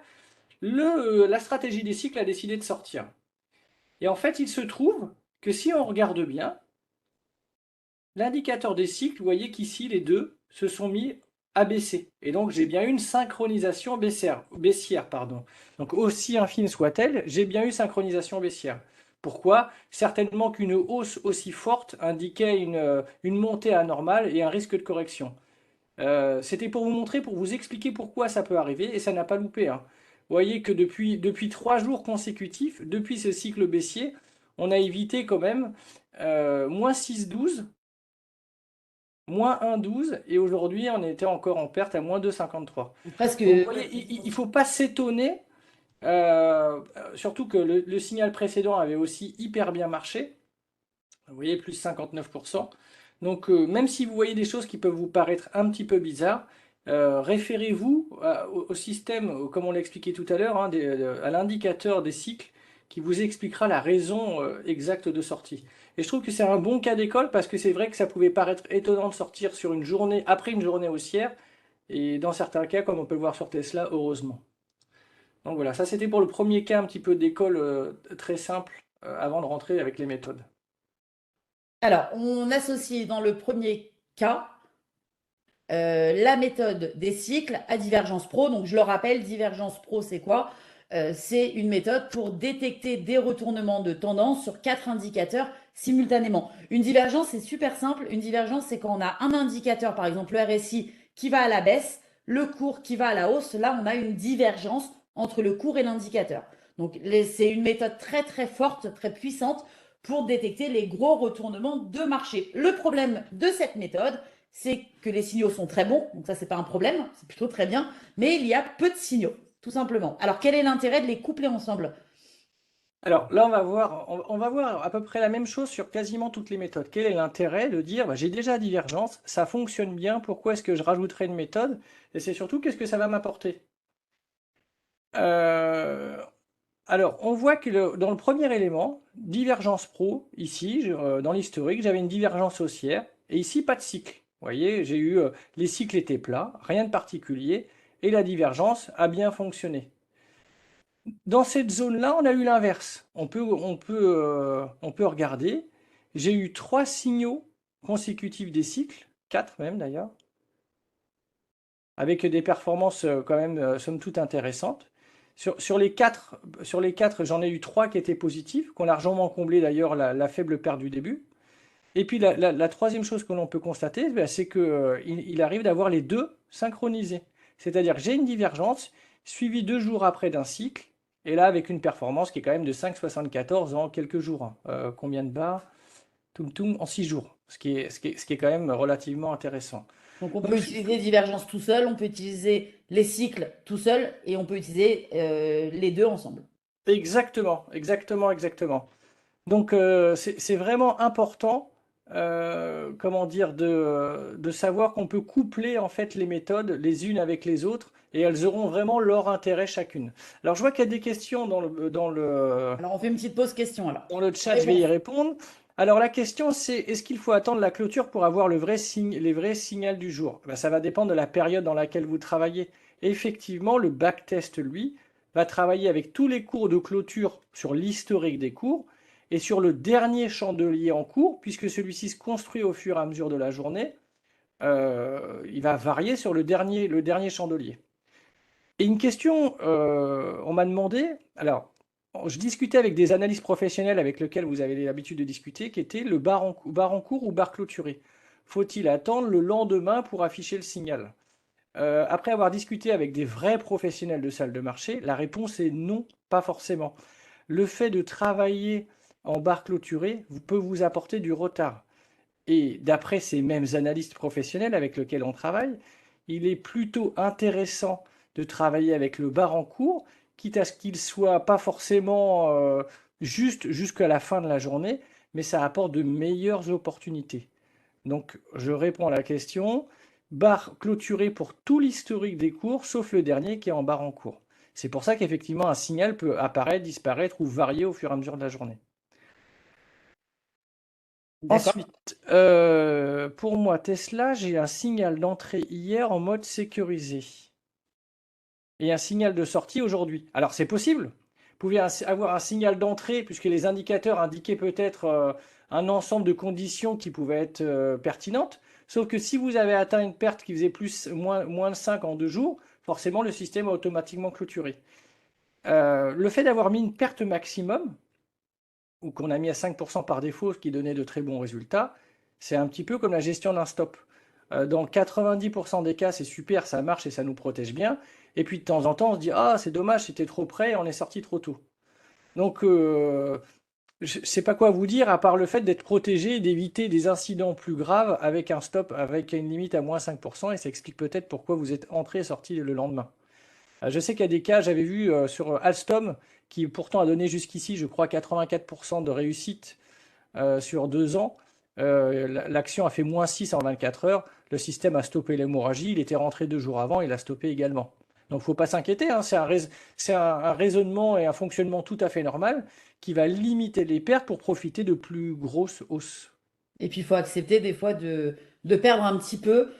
la stratégie des cycles a décidé de sortir. Et en fait, il se trouve que si on regarde bien, l'indicateur des cycles, vous voyez qu'ici, les deux se sont mis à baisser. Et donc, j'ai bien eu une synchronisation baissière, pardon. Donc, aussi infime soit-elle, j'ai bien eu synchronisation baissière. Pourquoi? Certainement qu'une hausse aussi forte indiquait une montée anormale et un risque de correction. C'était pour vous montrer, pour vous expliquer pourquoi ça peut arriver, et ça n'a pas loupé, hein. Vous voyez que depuis 3 jours consécutifs, depuis ce cycle baissier, on a évité quand même moins 6,12, moins 1,12, et aujourd'hui on était encore en perte à moins 2,53. Presque, Donc vous ouais, voyez, il ne faut pas s'étonner, surtout que le signal précédent avait aussi hyper bien marché. Vous voyez, plus 59%. Donc, même si vous voyez des choses qui peuvent vous paraître un petit peu bizarres, référez-vous au système, comme on l'a expliqué tout à l'heure, hein, à l'indicateur des cycles qui vous expliquera la raison exacte de sortie. Et je trouve que c'est un bon cas d'école parce que c'est vrai que ça pouvait paraître étonnant de sortir sur une journée, après une journée haussière, et dans certains cas, comme on peut le voir sur Tesla, heureusement. Donc voilà, ça c'était pour le premier cas un petit peu d'école très simple avant de rentrer avec les méthodes. alors, on associe dans le premier cas la méthode des cycles à Divergence Pro. Donc, je le rappelle, Divergence Pro, c'est quoi? C'est une méthode pour détecter des retournements de tendance sur 4 indicateurs simultanément. Une divergence, c'est super simple. Une divergence, c'est quand on a un indicateur, par exemple le RSI, qui va à la baisse, le cours qui va à la hausse. Là, on a une divergence entre le cours et l'indicateur. Donc, c'est une méthode très, très forte, très puissante pour détecter les gros retournements de marché. Le problème de cette méthode, c'est que les signaux sont très bons, donc ça c'est pas un problème, c'est plutôt très bien, mais il y a peu de signaux, tout simplement. Alors quel est l'intérêt de les coupler ensemble? Alors là, on va voir à peu près la même chose sur quasiment toutes les méthodes. Quel est l'intérêt de dire, bah, j'ai déjà divergence, ça fonctionne bien, pourquoi est-ce que je rajouterai une méthode? Et c'est surtout, qu'est-ce que ça va m'apporter? Euh, alors, on voit que dans le premier élément, divergence pro, ici, dans l'historique, j'avais une divergence haussière, et ici, pas de cycle. Vous voyez, j'ai eu, les cycles étaient plats, rien de particulier, et la divergence a bien fonctionné. Dans cette zone-là, on a eu l'inverse. On peut regarder. J'ai eu 3 signaux consécutifs des cycles, 4 même d'ailleurs, avec des performances quand même, somme toute intéressantes. Sur les quatre, j'en ai eu 3 qui étaient positifs, qui ont largement comblé d'ailleurs la faible perte du début. Et puis la troisième chose que l'on peut constater, ben, c'est qu'il arrive d'avoir les deux synchronisés. C'est-à-dire que j'ai une divergence suivie 2 jours après d'un cycle, et là avec une performance qui est quand même de 5,74 en quelques jours, hein. Combien de bas? Toum toum, en 6 jours, ce qui est quand même relativement intéressant. Donc on peut Donc utiliser divergence tout seul, on peut utiliser les cycles tout seul, et on peut utiliser les deux ensemble. exactement, exactement, exactement. Donc c'est vraiment important, comment dire, de savoir qu'on peut coupler en fait les méthodes les unes avec les autres et elles auront vraiment leur intérêt chacune. Alors je vois qu'il y a des questions Alors on fait une petite pause question alors. dans le chat, je vais y Réponse. répondre. Alors la question c'est est-ce qu'il faut attendre la clôture pour avoir le vrai signe, les vrais signaux du jour? Ben, ça va dépendre de la période dans laquelle vous travaillez. Effectivement, le backtest, lui, va travailler avec tous les cours de clôture sur l'historique des cours et sur le dernier chandelier en cours, puisque celui-ci se construit au fur et à mesure de la journée, il va varier sur le dernier chandelier. Et une question, on m'a demandé, alors, je discutais avec des analystes professionnels avec lesquels vous avez l'habitude de discuter, qui était le bar en cours ou bar clôturé. Faut-il attendre le lendemain pour afficher le signal? Après avoir discuté avec des vrais professionnels de salle de marché, la réponse est non, pas forcément. Le fait de travailler en bar clôturé peut vous apporter du retard. Et d'après ces mêmes analystes professionnels avec lesquels on travaille, il est plutôt intéressant de travailler avec le bar en cours, quitte à ce qu'il soit pas forcément juste jusqu'à la fin de la journée, mais ça apporte de meilleures opportunités. Donc, je réponds à la question. Barre clôturée pour tout l'historique des cours, sauf le dernier qui est en barre en cours. C'est pour ça qu'effectivement, un signal peut apparaître, disparaître ou varier au fur et à mesure de la journée. D'accord. Ensuite, pour moi, Tesla, j'ai un signal d'entrée hier en mode sécurisé et un signal de sortie aujourd'hui. Alors, c'est possible. Vous pouvez avoir un signal d'entrée puisque les indicateurs indiquaient peut-être un ensemble de conditions qui pouvaient être pertinentes. Sauf que si vous avez atteint une perte qui faisait moins de 5 en 2 jours, forcément, le système a automatiquement clôturé. Le fait d'avoir mis une perte maximum, ou qu'on a mis à 5% par défaut, ce qui donnait de très bons résultats, c'est un petit peu comme la gestion d'un stop. Dans 90% des cas, c'est super, ça marche et ça nous protège bien. Et puis de temps en temps, on se dit, ah, c'est dommage, c'était trop près, on est sorti trop tôt. Donc, je ne sais pas quoi vous dire, à part le fait d'être protégé et d'éviter des incidents plus graves avec un stop, avec une limite à moins 5%, et ça explique peut-être pourquoi vous êtes entré et sorti le lendemain. Je sais qu'il y a des cas, j'avais vu sur Alstom, qui pourtant a donné jusqu'ici, je crois, 84% de réussite sur 2 ans. L'action a fait -6 en 24 heures. Le système a stoppé l'hémorragie. Il était rentré 2 jours avant. Il a stoppé également. Donc, il ne faut pas s'inquiéter. Hein, c'est un raisonnement et un fonctionnement tout à fait normal qui va limiter les pertes pour profiter de plus grosses hausses. Et puis, il faut accepter des fois de perdre un petit peu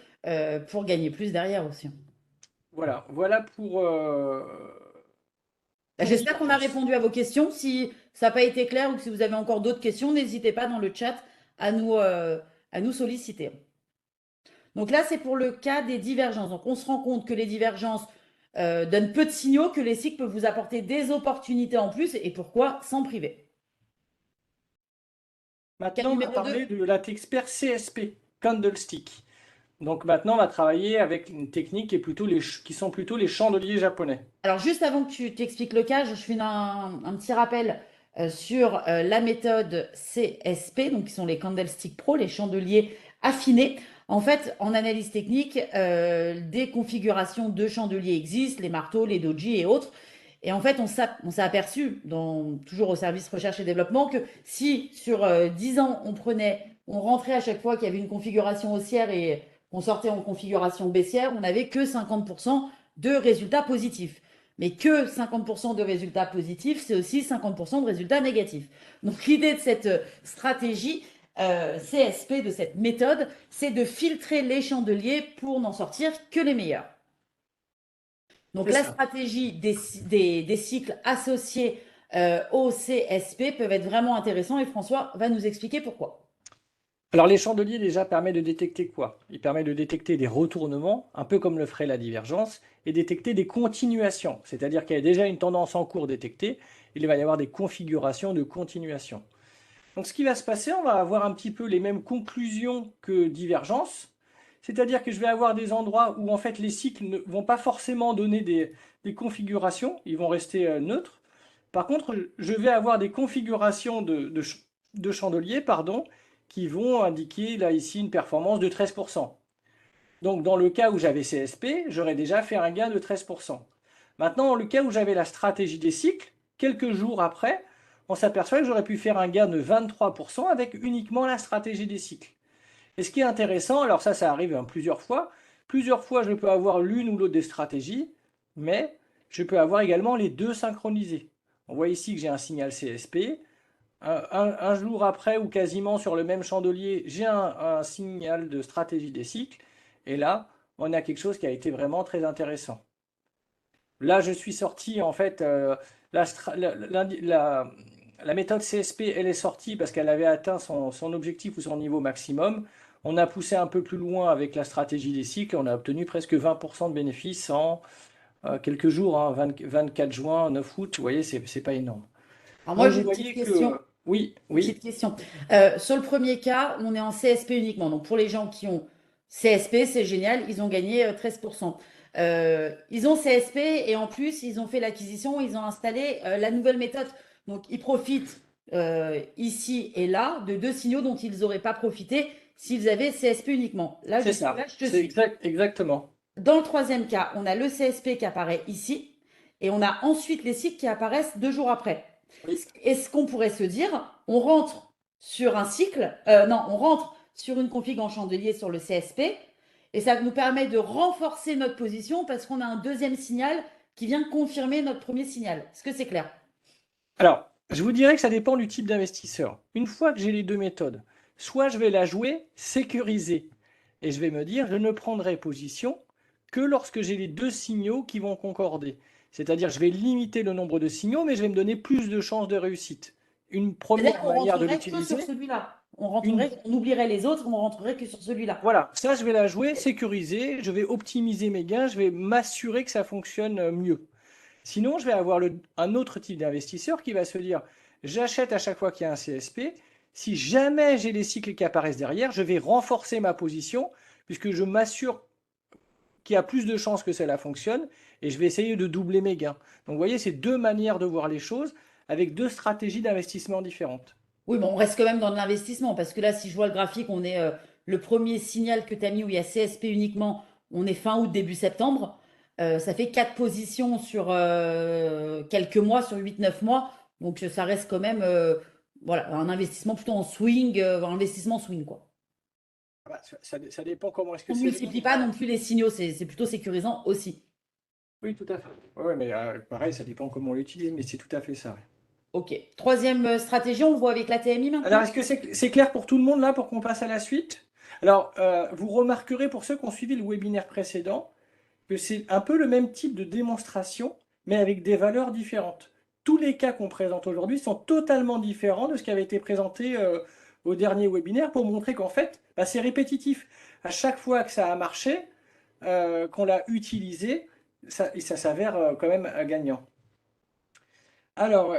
pour gagner plus derrière aussi. Voilà Bah, pour j'espère qu'on a Divergence. répondu à vos questions. Si ça n'a pas été clair ou que si vous avez encore d'autres questions, n'hésitez pas dans le chat à nous solliciter. Donc là, c'est pour le cas des divergences. Donc on se rend compte que les divergences donnent peu de signaux, que les cycles peuvent vous apporter des opportunités en plus. Et pourquoi s'en priver? Cas Maintenant, on va numéro 2. parler de la Texpert CSP, Candlestick. Donc maintenant, on va travailler avec une technique qui sont plutôt les chandeliers japonais. Alors juste avant que tu t'expliques le cas, je fais un petit rappel sur la méthode CSP, donc qui sont les Candlestick Pro, les chandeliers affinés. En fait, en analyse technique, des configurations de chandeliers existent, les marteaux, les doji et autres. Et en fait, on s'est aperçu, toujours au service recherche et développement, que si sur 10 ans, on rentrait à chaque fois qu'il y avait une configuration haussière et qu'on sortait en configuration baissière, on n'avait que 50% de résultats positifs. Mais que 50% de résultats positifs, c'est aussi 50% de résultats négatifs. Donc l'idée de cette stratégie CSP, de cette méthode, c'est de filtrer les chandeliers pour n'en sortir que les meilleurs. Donc C'est la ça. stratégie des cycles associés au CSP peuvent être vraiment intéressants et François va nous expliquer pourquoi. Alors les chandeliers déjà permettent de détecter quoi? Ils permettent de détecter des retournements, un peu comme le ferait la divergence, et détecter des continuations. C'est-à-dire qu'il y a déjà une tendance en cours détectée, il va y avoir des configurations de continuation. Donc ce qui va se passer, on va avoir un petit peu les mêmes conclusions que divergence, c'est-à-dire que je vais avoir des endroits où en fait les cycles ne vont pas forcément donner des configurations, ils vont rester neutres. Par contre, je vais avoir des configurations de chandeliers, pardon, qui vont indiquer là ici une performance de 13%. Donc dans le cas où j'avais CSP, j'aurais déjà fait un gain de 13%. Maintenant, dans le cas où j'avais la stratégie des cycles, quelques jours après, on s'aperçoit que j'aurais pu faire un gain de 23% avec uniquement la stratégie des cycles. Et ce qui est intéressant, alors ça arrive plusieurs fois je peux avoir l'une ou l'autre des stratégies, mais je peux avoir également les deux synchronisés. On voit ici que j'ai un signal CSP, un jour après ou quasiment sur le même chandelier, j'ai un signal de stratégie des cycles. Et là, on a quelque chose qui a été vraiment très intéressant. Là, je suis sorti, en fait, la méthode CSP, elle est sortie parce qu'elle avait atteint son objectif ou son niveau maximum. On a poussé un peu plus loin avec la stratégie des cycles. On a obtenu presque 20% de bénéfices en quelques jours, hein, 24 juin, 9 août. Vous voyez, c'est pas énorme. Alors moi Donc, j'ai vous une petite voyez question. que oui, Une petite oui, question. Sur le premier cas, on est en CSP uniquement. Donc pour les gens qui ont CSP, c'est génial, ils ont gagné 13%. Ils ont CSP et en plus, ils ont fait l'acquisition, ils ont installé la nouvelle méthode. Donc ils profitent ici et là de deux signaux dont ils n'auraient pas profité s'ils avaient CSP uniquement. c'est Là, ça. je te C'est suis. exactement. Dans le troisième cas, on a le CSP qui apparaît ici et on a ensuite les cycles qui apparaissent 2 jours après. Oui. Et ce qu'on pourrait se dire, on rentre sur un cycle, non, on rentre sur une config en chandelier sur le CSP, et ça nous permet de renforcer notre position parce qu'on a un deuxième signal qui vient confirmer notre premier signal. Est-ce que c'est clair? Alors, je vous dirais que ça dépend du type d'investisseur. Une fois que j'ai les deux méthodes, soit je vais la jouer sécurisée et je vais me dire je ne prendrai position que lorsque j'ai les deux signaux qui vont concorder. C'est-à-dire je vais limiter le nombre de signaux, mais je vais me donner plus de chances de réussite. Une C'est-à-dire première qu'on manière de rentrerait que sur l'utiliser, celui-là. une On oublierait les autres, on rentrerait que sur celui-là. voilà, ça je vais la jouer sécurisée, je vais optimiser mes gains, je vais m'assurer que ça fonctionne mieux. Sinon, je vais avoir un autre type d'investisseur qui va se dire, j'achète à chaque fois qu'il y a un CSP, si jamais j'ai les cycles qui apparaissent derrière, je vais renforcer ma position puisque je m'assure qu'il y a plus de chances que cela fonctionne et je vais essayer de doubler mes gains. Donc vous voyez, c'est deux manières de voir les choses avec deux stratégies d'investissement différentes. Oui, bon, on reste quand même dans de l'investissement parce que là, si je vois le graphique, on est le premier signal que tu as mis où il y a CSP uniquement, on est fin août, début septembre. Ça fait 4 positions sur quelques mois, sur 8, 9 mois. Donc ça reste quand même voilà, un investissement plutôt en swing, un investissement swing, quoi. Voilà, ça dépend comment est-ce que On ne c'est le multiplie pas non plus les signaux, c'est plutôt sécurisant aussi. Oui, tout à fait. Ouais, mais pareil, ça dépend comment on l'utilise, mais c'est tout à fait ça. Ouais. Ok. Troisième stratégie, on le voit avec la TMI Alors, maintenant? est-ce que c'est clair pour tout le monde là pour qu'on passe à la suite? Alors, vous remarquerez pour ceux qui ont suivi le webinaire précédent que c'est un peu le même type de démonstration, mais avec des valeurs différentes. Tous les cas qu'on présente aujourd'hui sont totalement différents de ce qui avait été présenté au dernier webinaire pour montrer qu'en fait, bah, c'est répétitif. À chaque fois que ça a marché, qu'on l'a utilisé, ça s'avère quand même gagnant. Alors,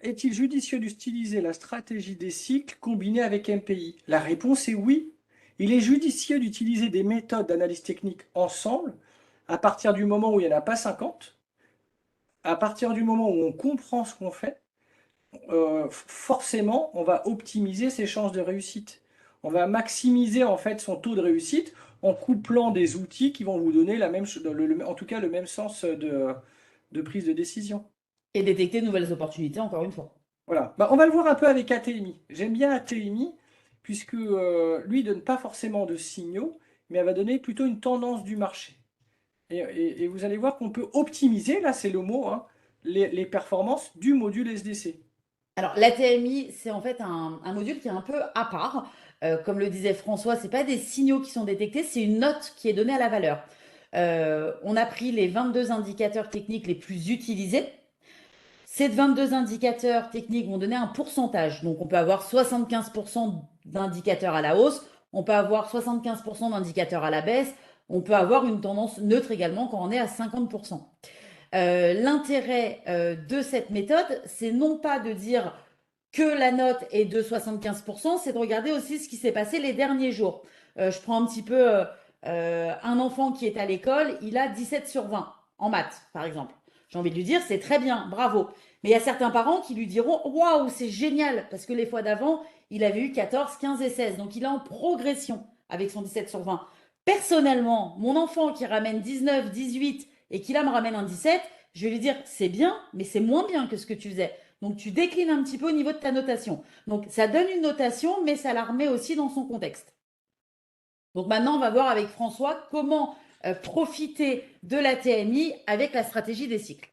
est-il judicieux d'utiliser la stratégie des cycles combinée avec MPI? La réponse est oui. Il est judicieux d'utiliser des méthodes d'analyse technique ensemble à partir du moment où il n'y en a pas 50, à partir du moment où on comprend ce qu'on fait, forcément, on va optimiser ses chances de réussite. On va maximiser en fait son taux de réussite en couplant des outils qui vont vous donner la même, en tout cas le même sens de prise de décision. Et détecter de nouvelles opportunités, encore une fois. Voilà. Bah, on va le voir un peu avec ATMI. J'aime bien ATMI puisque lui donne pas forcément de signaux, mais elle va donner plutôt une tendance du marché. Et vous allez voir qu'on peut optimiser, là c'est le mot, hein, les performances du module SDC. Alors, l'ATMI, c'est en fait un module qui est un peu à part. Comme le disait François, c'est pas des signaux qui sont détectés, c'est une note qui est donnée à la valeur. On a pris les 22 indicateurs techniques les plus utilisés. Ces 22 indicateurs techniques vont donner un pourcentage. Donc, on peut avoir 75% d'indicateurs à la hausse, on peut avoir 75% d'indicateurs à la baisse, on peut avoir une tendance neutre également quand on est à 50%. L'intérêt de cette méthode, c'est non pas de dire que la note est de 75%, c'est de regarder aussi ce qui s'est passé les derniers jours. Je prends un petit peu un enfant qui est à l'école, il a 17 sur 20 en maths, par exemple. J'ai envie de lui dire, c'est très bien, bravo. Mais il y a certains parents qui lui diront, waouh, c'est génial, parce que les fois d'avant, il avait eu 14, 15 et 16. Donc il est en progression avec son 17 sur 20. Personnellement, mon enfant qui ramène 19, 18 et qui là me ramène un 17, je vais lui dire, c'est bien, mais c'est moins bien que ce que tu faisais. Donc tu déclines un petit peu au niveau de ta notation. Donc ça donne une notation, mais ça la remet aussi dans son contexte. Donc maintenant, on va voir avec François comment profiter de la TMI avec la stratégie des cycles.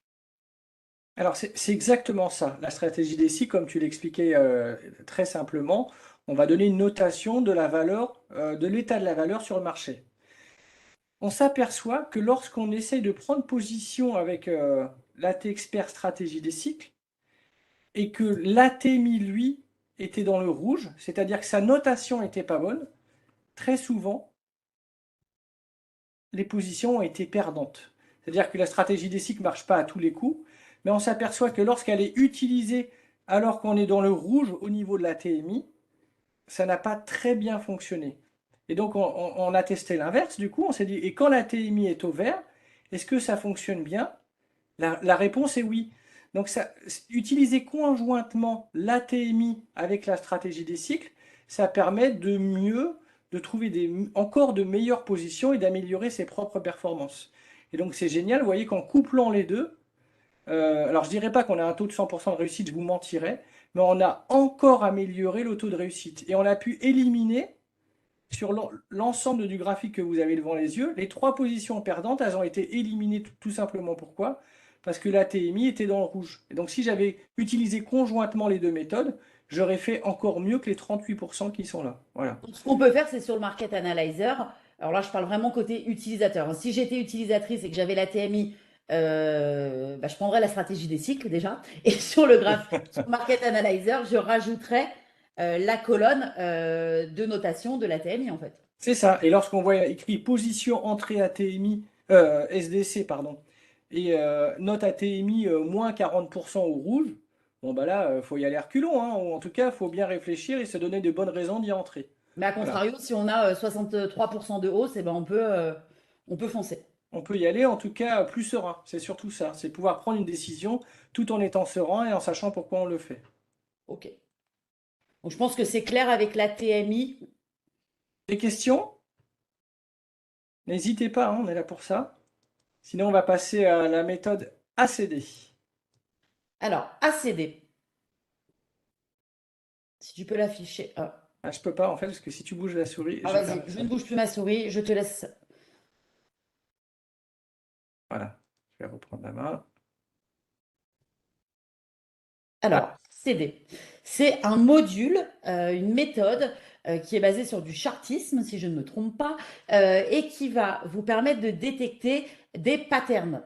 Alors c'est exactement ça, la stratégie des cycles, comme tu l'expliquais très simplement, on va donner une notation de la valeur, de l'état de la valeur sur le marché. On s'aperçoit que lorsqu'on essaye de prendre position avec l'AT Expert stratégie des cycles, et que l'ATMI, lui, était dans le rouge, c'est-à-dire que sa notation n'était pas bonne, très souvent, les positions ont été perdantes. C'est-à-dire que la stratégie des cycles ne marche pas à tous les coups, mais on s'aperçoit que lorsqu'elle est utilisée alors qu'on est dans le rouge au niveau de la TMI, ça n'a pas très bien fonctionné. Et donc on a testé l'inverse, du coup on s'est dit, et quand la TMI est au vert, est-ce que ça fonctionne bien? La réponse est oui. Donc utiliser conjointement l'ATMI avec la stratégie des cycles, ça permet de trouver encore de meilleures positions et d'améliorer ses propres performances. Et donc c'est génial, vous voyez qu'en couplant les deux, Alors je dirais pas qu'on a un taux de 100% de réussite, je vous mentirais, mais on a encore amélioré le taux de réussite. Et on a pu éliminer sur l'ensemble du graphique que vous avez devant les yeux, les 3 positions perdantes, elles ont été éliminées tout simplement. Pourquoi? Parce que la TMI était dans le rouge. Et donc si j'avais utilisé conjointement les deux méthodes, j'aurais fait encore mieux que les 38% qui sont là. Voilà. Donc, ce qu'on peut faire, c'est sur le Market Analyzer. Alors là, je parle vraiment côté utilisateur. Si j'étais utilisatrice et que j'avais la TMI, bah, je prendrais la stratégie des cycles déjà. Et sur le graphe, sur le Market Analyzer, je rajouterais la colonne de notation de la TMI en fait. C'est ça. Et lorsqu'on voit écrit position entrée ATMI, SDC, pardon, et note ATMI moins 40% au rouge, bon bah là, faut y aller reculons, hein, ou en tout cas, il faut bien réfléchir et se donner de bonnes raisons d'y entrer. Mais à Voilà. contrario, si on a 63% de hausse, eh ben on peut foncer. On peut y aller en tout cas plus serein. C'est surtout ça. C'est pouvoir prendre une décision tout en étant serein et en sachant pourquoi on le fait. OK. Donc, je pense que c'est clair avec la TMI. Des questions? N'hésitez pas, hein, on est là pour ça. Sinon, on va passer à la méthode ACD. Alors, ACD, si tu peux l'afficher. Ah, Ah, je peux pas en fait, parce que si tu bouges la souris, je perds vas-y, la je ne salle. bouge plus ma souris, je te laisse. Voilà, je vais reprendre la main. Alors, Voilà. CD, c'est un module, une méthode qui est basée sur du chartisme, si je ne me trompe pas, et qui va vous permettre de détecter des patterns.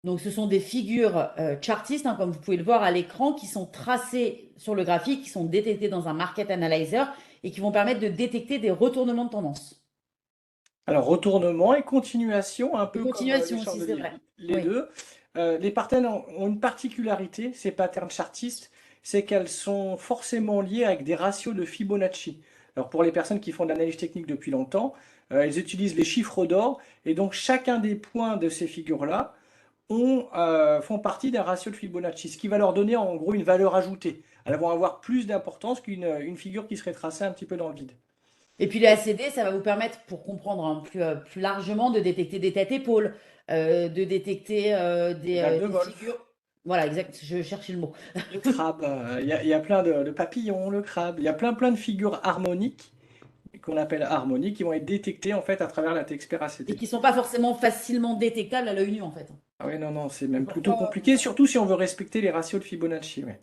Donc, ce sont des figures chartistes, hein, comme vous pouvez le voir à l'écran, qui sont tracées sur le graphique, qui sont détectées dans un market analyzer et qui vont permettre de détecter des retournements de tendance. Alors, retournement et continuation, un Et peu comme les continuation aussi, c'est chandeliers. vrai. Les Oui. deux. Les patterns ont une particularité, ces patterns chartistes, c'est qu'elles sont forcément liées avec des ratios de Fibonacci. Alors, pour les personnes qui font de l'analyse technique depuis longtemps, elles utilisent les chiffres d'or, et donc chacun des points de ces figures-là font partie d'un ratio de Fibonacci, ce qui va leur donner en gros une valeur ajoutée. Elles vont avoir plus d'importance qu'une figure qui serait tracée un petit peu dans le vide. Et puis les ACD, ça va vous permettre, pour comprendre plus largement, de détecter des têtes-épaules, de détecter Les balles de des golf. figures. Voilà, exact, je cherchais le mot. Le crabe, il y a plein de papillons, le crabe, il y a plein de figures harmoniques qu'on appelle harmoniques qui vont être détectées en fait à travers la TXPR Et ACD. qui sont pas forcément facilement détectables à l'œil nu, en fait. Ah oui, non, non, c'est même plutôt Parfois, compliqué, surtout si on veut respecter les ratios de Fibonacci. Ouais.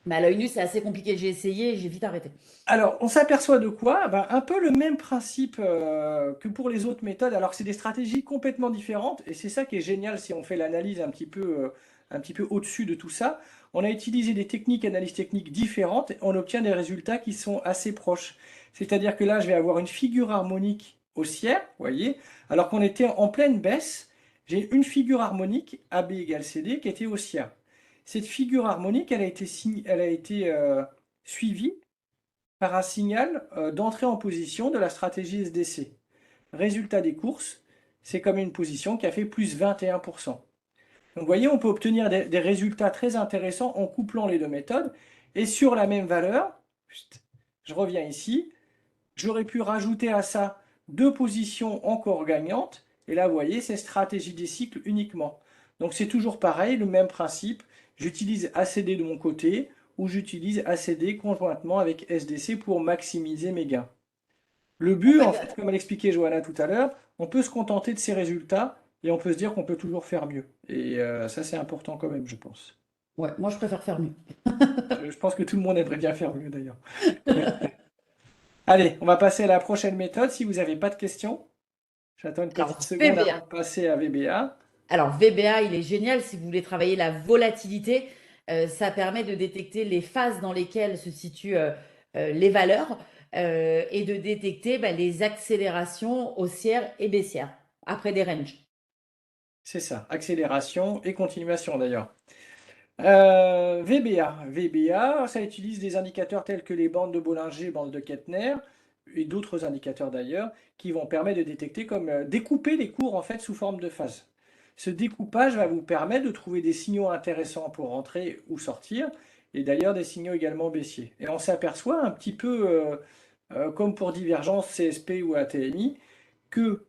mais à l'œil nu, c'est assez compliqué. J'ai essayé et j'ai vite arrêté. Alors, on s'aperçoit de quoi? Ben, un peu le même principe que pour les autres méthodes, alors que c'est des stratégies complètement différentes, et c'est ça qui est génial si on fait l'analyse un petit peu au-dessus de tout ça. On a utilisé des techniques, analyses techniques différentes, et on obtient des résultats qui sont assez proches. C'est-à-dire que là, je vais avoir une figure harmonique haussière, vous voyez, alors qu'on était en pleine baisse, j'ai une figure harmonique AB égale CD qui était haussière. Cette figure harmonique, elle a été suivie par un signal d'entrée en position de la stratégie SDC. Résultat des courses, c'est comme une position qui a fait plus 21%. Donc vous voyez, on peut obtenir des résultats très intéressants en couplant les deux méthodes. Et sur la même valeur, je reviens ici, j'aurais pu rajouter à ça deux positions encore gagnantes. Et là, vous voyez, c'est stratégie des cycles uniquement. Donc c'est toujours pareil, le même principe. J'utilise ACD de mon côté ou j'utilise ACD conjointement avec SDC pour maximiser mes gains. Le En but, en fait, fait, comme l'expliquait Johanna tout à l'heure, on peut se contenter de ces résultats et on peut se dire qu'on peut toujours faire mieux. Et ça, c'est important quand même, je pense. ouais, moi, je préfère faire mieux. Je pense que tout le monde aimerait bien faire mieux d'ailleurs. Allez, on va passer à la prochaine méthode si vous n'avez pas de questions. J'attends une Alors, petite seconde avant VBA. de passer à VBA. Alors, VBA, il est génial si vous voulez travailler la volatilité. Ça permet de détecter les phases dans lesquelles se situent les valeurs et de détecter bah, les accélérations haussières et baissières après des ranges. C'est ça, accélération et continuation d'ailleurs. VBA. VBA, ça utilise des indicateurs tels que les bandes de Bollinger, bandes de Kettner et d'autres indicateurs d'ailleurs qui vont permettre de détecter comme découper les cours en fait sous forme de phase. Ce découpage va vous permettre de trouver des signaux intéressants pour rentrer ou sortir et d'ailleurs des signaux également baissiers. Et on s'aperçoit un petit peu comme pour divergence CSP ou ATMI que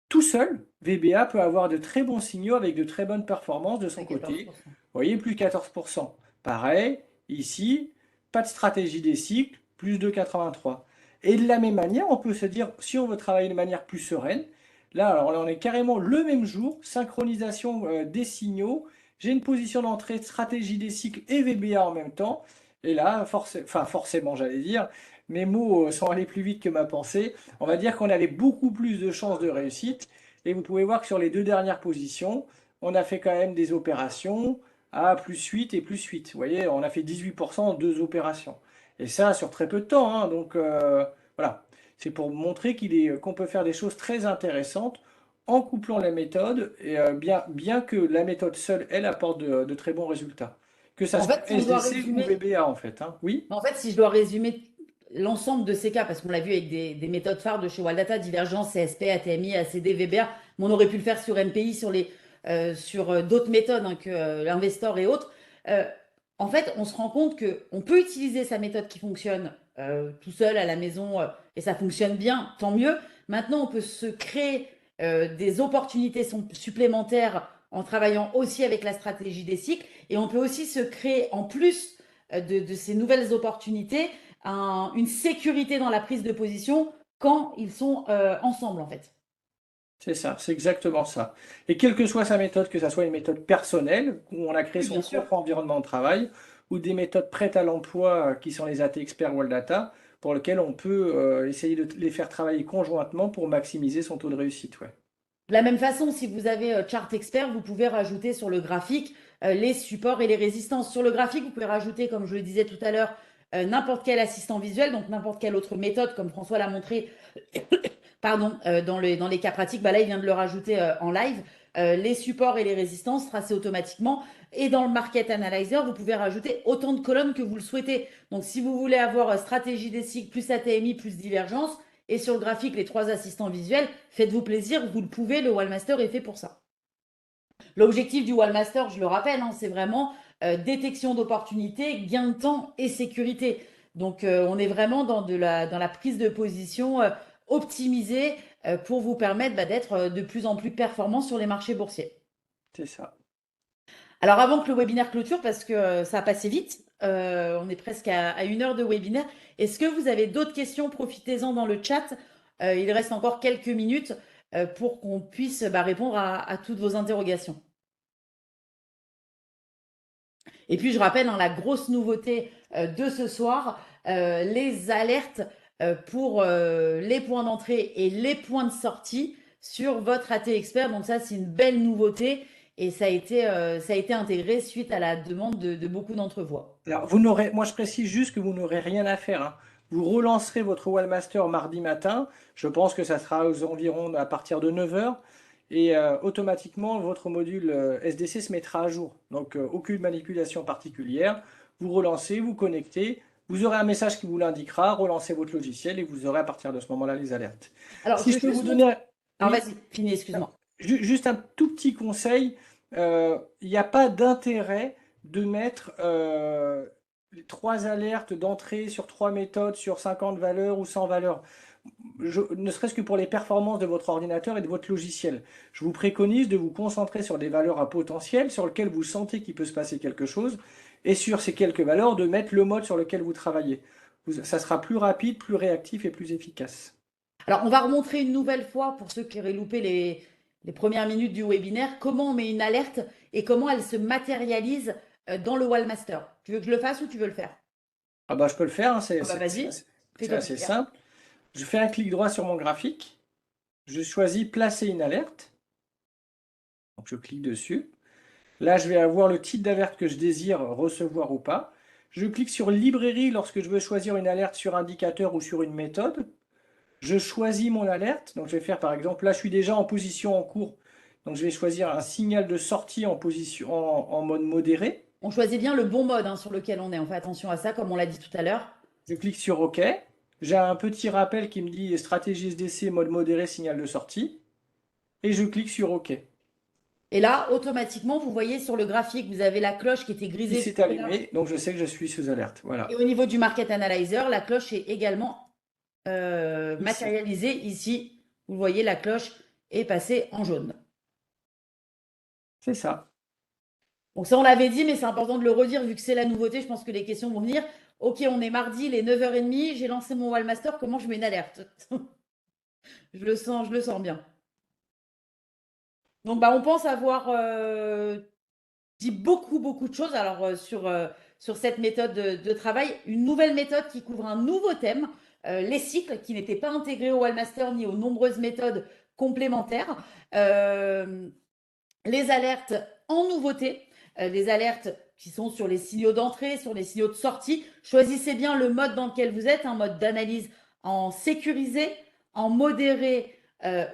tout seul, VBA peut avoir de très bons signaux avec de très bonnes performances de son à côté. 14%. Vous voyez, plus 14%. Pareil, ici, pas de stratégie des cycles, plus de 83. Et de la même manière, on peut se dire, si on veut travailler de manière plus sereine, là, alors là, on est carrément le même jour, synchronisation des signaux, j'ai une position d'entrée, stratégie des cycles et VBA en même temps. Et là, forcément, j'allais dire, mes mots sont allés plus vite que ma pensée. On va dire qu'on avait beaucoup plus de chances de réussite. Et vous pouvez voir que sur les deux dernières positions, on a fait quand même des opérations à plus 8 et plus 8. Vous voyez, on a fait 18% en deux opérations. Et ça, sur très peu de temps, hein. Donc, voilà. C'est pour montrer qu'on peut faire des choses très intéressantes en couplant les méthodes, et bien que la méthode seule, elle apporte de très bons résultats. Que ça En soit fait, si on doit SDC ou résumer, VBA, en fait, hein. Oui, En fait, si je dois résumer l'ensemble de ces cas, parce qu'on l'a vu avec des méthodes phares de chez Wildata, Divergence, CSP, ATMI, ACD, VBA, mais on aurait pu le faire sur MPI, sur d'autres méthodes hein, que l'Investor et autres. Euh, en fait, on se rend compte qu'on peut utiliser sa méthode qui fonctionne tout seul à la maison et ça fonctionne bien, tant mieux. Maintenant, on peut se créer des opportunités supplémentaires en travaillant aussi avec la stratégie des cycles et on peut aussi se créer en plus de ces nouvelles opportunités, une sécurité dans la prise de position quand ils sont ensemble, en fait. c'est ça, c'est exactement ça. Et quelle que soit sa méthode, que ça soit une méthode personnelle, où on a créé Oui, son bien sûr. propre environnement de travail, ou des méthodes prêtes à l'emploi, qui sont les AT Experts World Data, pour lesquelles on peut essayer de les faire travailler conjointement pour maximiser son taux de réussite. Ouais. De la même façon, si vous avez Chart Expert, vous pouvez rajouter sur le graphique les supports et les résistances. Sur le graphique, vous pouvez rajouter, comme je le disais tout à l'heure, n'importe quel assistant visuel, donc n'importe quelle autre méthode, comme François l'a montré, pardon, dans les cas pratiques. Bah là, il vient de le rajouter en live. Les supports et les résistances tracés automatiquement. Et dans le Market Analyzer, vous pouvez rajouter autant de colonnes que vous le souhaitez. Donc, si vous voulez avoir stratégie des cycles, plus ATMI, plus divergence, et sur le graphique, les trois assistants visuels, faites-vous plaisir, vous le pouvez, le Wallmaster est fait pour ça. L'objectif du Wallmaster, je le rappelle, hein, c'est vraiment détection d'opportunités, gain de temps et sécurité. Donc, on est vraiment dans la prise de position optimisée pour vous permettre d'être de plus en plus performant sur les marchés boursiers. C'est ça. Alors, avant que le webinaire clôture, parce que ça a passé vite, on est presque à une heure de webinaire, est-ce que vous avez d'autres questions? Profitez-en dans le chat. Il reste encore quelques minutes pour qu'on puisse répondre à toutes vos interrogations. Et puis, je rappelle hein, la grosse nouveauté de ce soir, les alertes pour les points d'entrée et les points de sortie sur votre AT Expert. Donc ça, c'est une belle nouveauté et ça a été intégré suite à la demande de beaucoup d'entre vous. Alors, moi je précise juste que vous n'aurez rien à faire, hein. Vous relancerez votre Wallmaster mardi matin. Je pense que ça sera aux environs à partir de 9 heures. Et automatiquement, votre module SDC se mettra à jour. Donc, aucune manipulation particulière. Vous relancez, vous connectez. Vous aurez un message qui vous l'indiquera. Relancez votre logiciel et vous aurez à partir de ce moment-là les alertes. Alors, Si je je veux peux vous juste donner montrer. Alors, Oui, vas-y, finis, excuse-moi. juste un tout petit conseil. Il n'y a pas d'intérêt de mettre les trois alertes d'entrée sur trois méthodes, sur 50 valeurs ou 100 valeurs. Ne serait-ce que pour les performances de votre ordinateur et de votre logiciel. Je vous préconise de vous concentrer sur des valeurs à potentiel, sur lesquelles vous sentez qu'il peut se passer quelque chose, et sur ces quelques valeurs, de mettre le mode sur lequel vous travaillez. Ça sera plus rapide, plus réactif et plus efficace. Alors, on va remontrer une nouvelle fois pour ceux qui auraient loupé les premières minutes du webinaire, comment on met une alerte et comment elle se matérialise dans le Wallmaster. Tu veux que je le fasse ou tu veux le faire? Ah bah je peux le faire, hein, Ah bah vas-y, c'est fais-toi assez plaisir. simple. Je fais un clic droit sur mon graphique, je choisis placer une alerte, donc je clique dessus. Là, je vais avoir le type d'alerte que je désire recevoir ou pas. Je clique sur librairie lorsque je veux choisir une alerte sur indicateur ou sur une méthode. Je choisis mon alerte, donc je vais faire par exemple, là je suis déjà en position en cours, donc je vais choisir un signal de sortie en position en mode modéré. On choisit bien le bon mode hein, sur lequel on est. On fait attention à ça, comme on l'a dit tout à l'heure. Je clique sur OK. J'ai un petit rappel qui me dit stratégie SDC, mode modéré, signal de sortie. Et je clique sur OK. Et là, automatiquement, vous voyez sur le graphique, vous avez la cloche qui était Il grisée s'est jusque-là. allumé, donc je sais que je suis sous alerte. Et Voilà. au niveau du Market Analyzer, la cloche est également Ici. matérialisée ici. Vous voyez la cloche est passé en jaune. C'est ça. Donc ça, on l'avait dit, mais c'est important de le redire vu que c'est la nouveauté. Je pense que les questions vont venir. Ok, on est mardi, il est 9h30, j'ai lancé mon Wallmaster, comment je mets une alerte? Je le sens bien. Donc bah, on pense avoir dit beaucoup, beaucoup de choses. Alors sur cette méthode de travail, une nouvelle méthode qui couvre un nouveau thème, les cycles, qui n'étaient pas intégrés au Wallmaster ni aux nombreuses méthodes complémentaires. Les alertes en nouveauté, les alertes qui sont sur les signaux d'entrée, sur les signaux de sortie. Choisissez bien le mode dans lequel vous êtes, un mode d'analyse en sécurisé, en modéré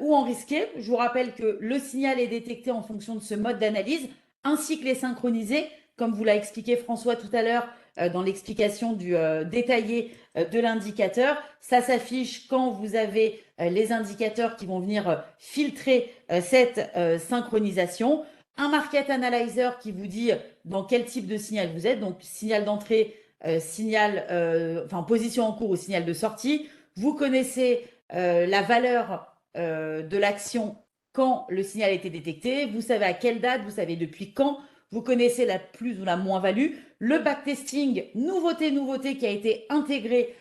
ou en risqué. Je vous rappelle que le signal est détecté en fonction de ce mode d'analyse, ainsi que les synchronisés, comme vous l'a expliqué François tout à l'heure dans l'explication du détaillé de l'indicateur. Ça s'affiche quand vous avez les indicateurs qui vont venir filtrer cette synchronisation. Un market analyzer qui vous dit dans quel type de signal vous êtes, donc signal d'entrée, position en cours ou signal de sortie. Vous connaissez la valeur de l'action quand le signal a été détecté, vous savez à quelle date, vous savez depuis quand, vous connaissez la plus ou la moins-value. Le backtesting, nouveauté qui a été intégré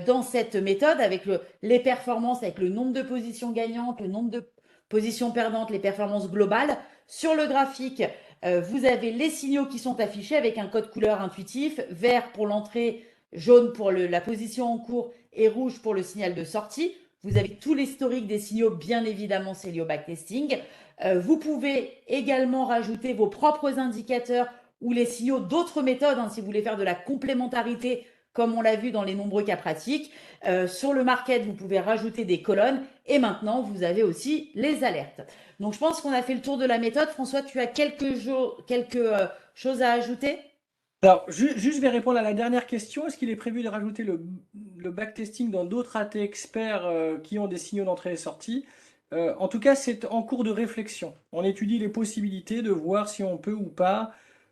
dans cette méthode avec les performances, avec le nombre de positions gagnantes, le nombre de positions perdantes, les performances globales. Sur le graphique, vous avez les signaux qui sont affichés avec un code couleur intuitif, vert pour l'entrée, jaune pour la position en cours et rouge pour le signal de sortie. Vous avez tout l'historique des signaux, bien évidemment, c'est lié au backtesting. Vous pouvez également rajouter vos propres indicateurs ou les signaux d'autres méthodes, si vous voulez faire de la complémentarité, comme on l'a vu dans les nombreux cas pratiques. Sur le market, vous pouvez rajouter des colonnes et maintenant, vous avez aussi les alertes. Donc, je pense qu'on a fait le tour de la méthode. François, tu as quelques choses à ajouter? Alors, juste, je vais répondre à la dernière question. Est-ce qu'il est prévu de rajouter le backtesting dans d'autres AT experts qui ont des signaux d'entrée et sortie? En tout cas, c'est en cours de réflexion. On étudie les possibilités de voir si on peut ou pas.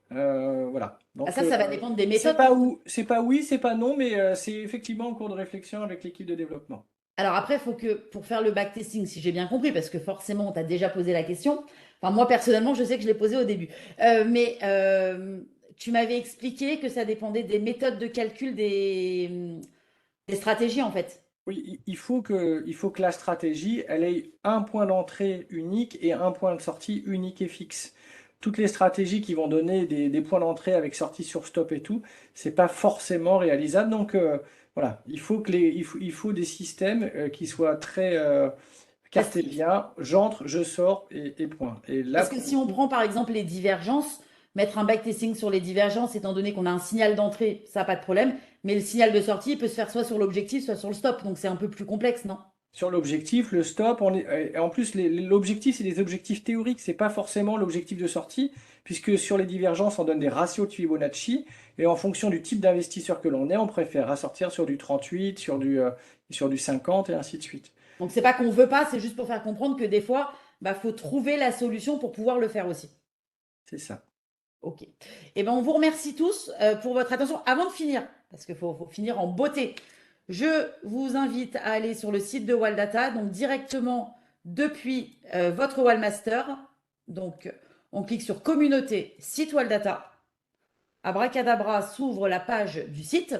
Voilà. Ah, Donc, ça va dépendre des méthodes. c'est pas oui, c'est pas non, mais c'est effectivement en cours de réflexion avec l'équipe de développement. Alors après, il faut que pour faire le backtesting, si j'ai bien compris, parce que forcément, on t'a déjà posé la question. Enfin, moi, personnellement, je sais que je l'ai posée au début. Mais tu m'avais expliqué que ça dépendait des méthodes de calcul des stratégies, en fait. Oui, il faut que la stratégie, elle ait un point d'entrée unique et un point de sortie unique et fixe. Toutes les stratégies qui vont donner des points d'entrée avec sortie sur stop et tout, c'est pas forcément réalisable. Donc voilà, il faut des systèmes qui soient très Restrictif. cartésiens. J'entre, je sors et point. Et là, Parce que pour le si on coup, prend par exemple les divergences, mettre un backtesting sur les divergences, étant donné qu'on a un signal d'entrée, ça n'a pas de problème. Mais le signal de sortie il peut se faire soit sur l'objectif, soit sur le stop. Donc c'est un peu plus complexe, non? sur l'objectif, le stop, et en plus, l'objectif, c'est des objectifs théoriques, c'est pas forcément l'objectif de sortie, puisque sur les divergences, on donne des ratios de Fibonacci, et en fonction du type d'investisseur que l'on est, on préfère sortir sur du 38, sur du 50, et ainsi de suite. Donc c'est pas qu'on veut pas, c'est juste pour faire comprendre que des fois, bah, faut trouver la solution pour pouvoir le faire aussi. C'est ça. Ok. Eh ben, on vous remercie tous pour votre attention. Avant de finir, parce qu'il faut finir en beauté, je vous invite à aller sur le site de Waldata, donc directement depuis votre Wallmaster. Donc, on clique sur Communauté, site Waldata. Abracadabra s'ouvre la page du site.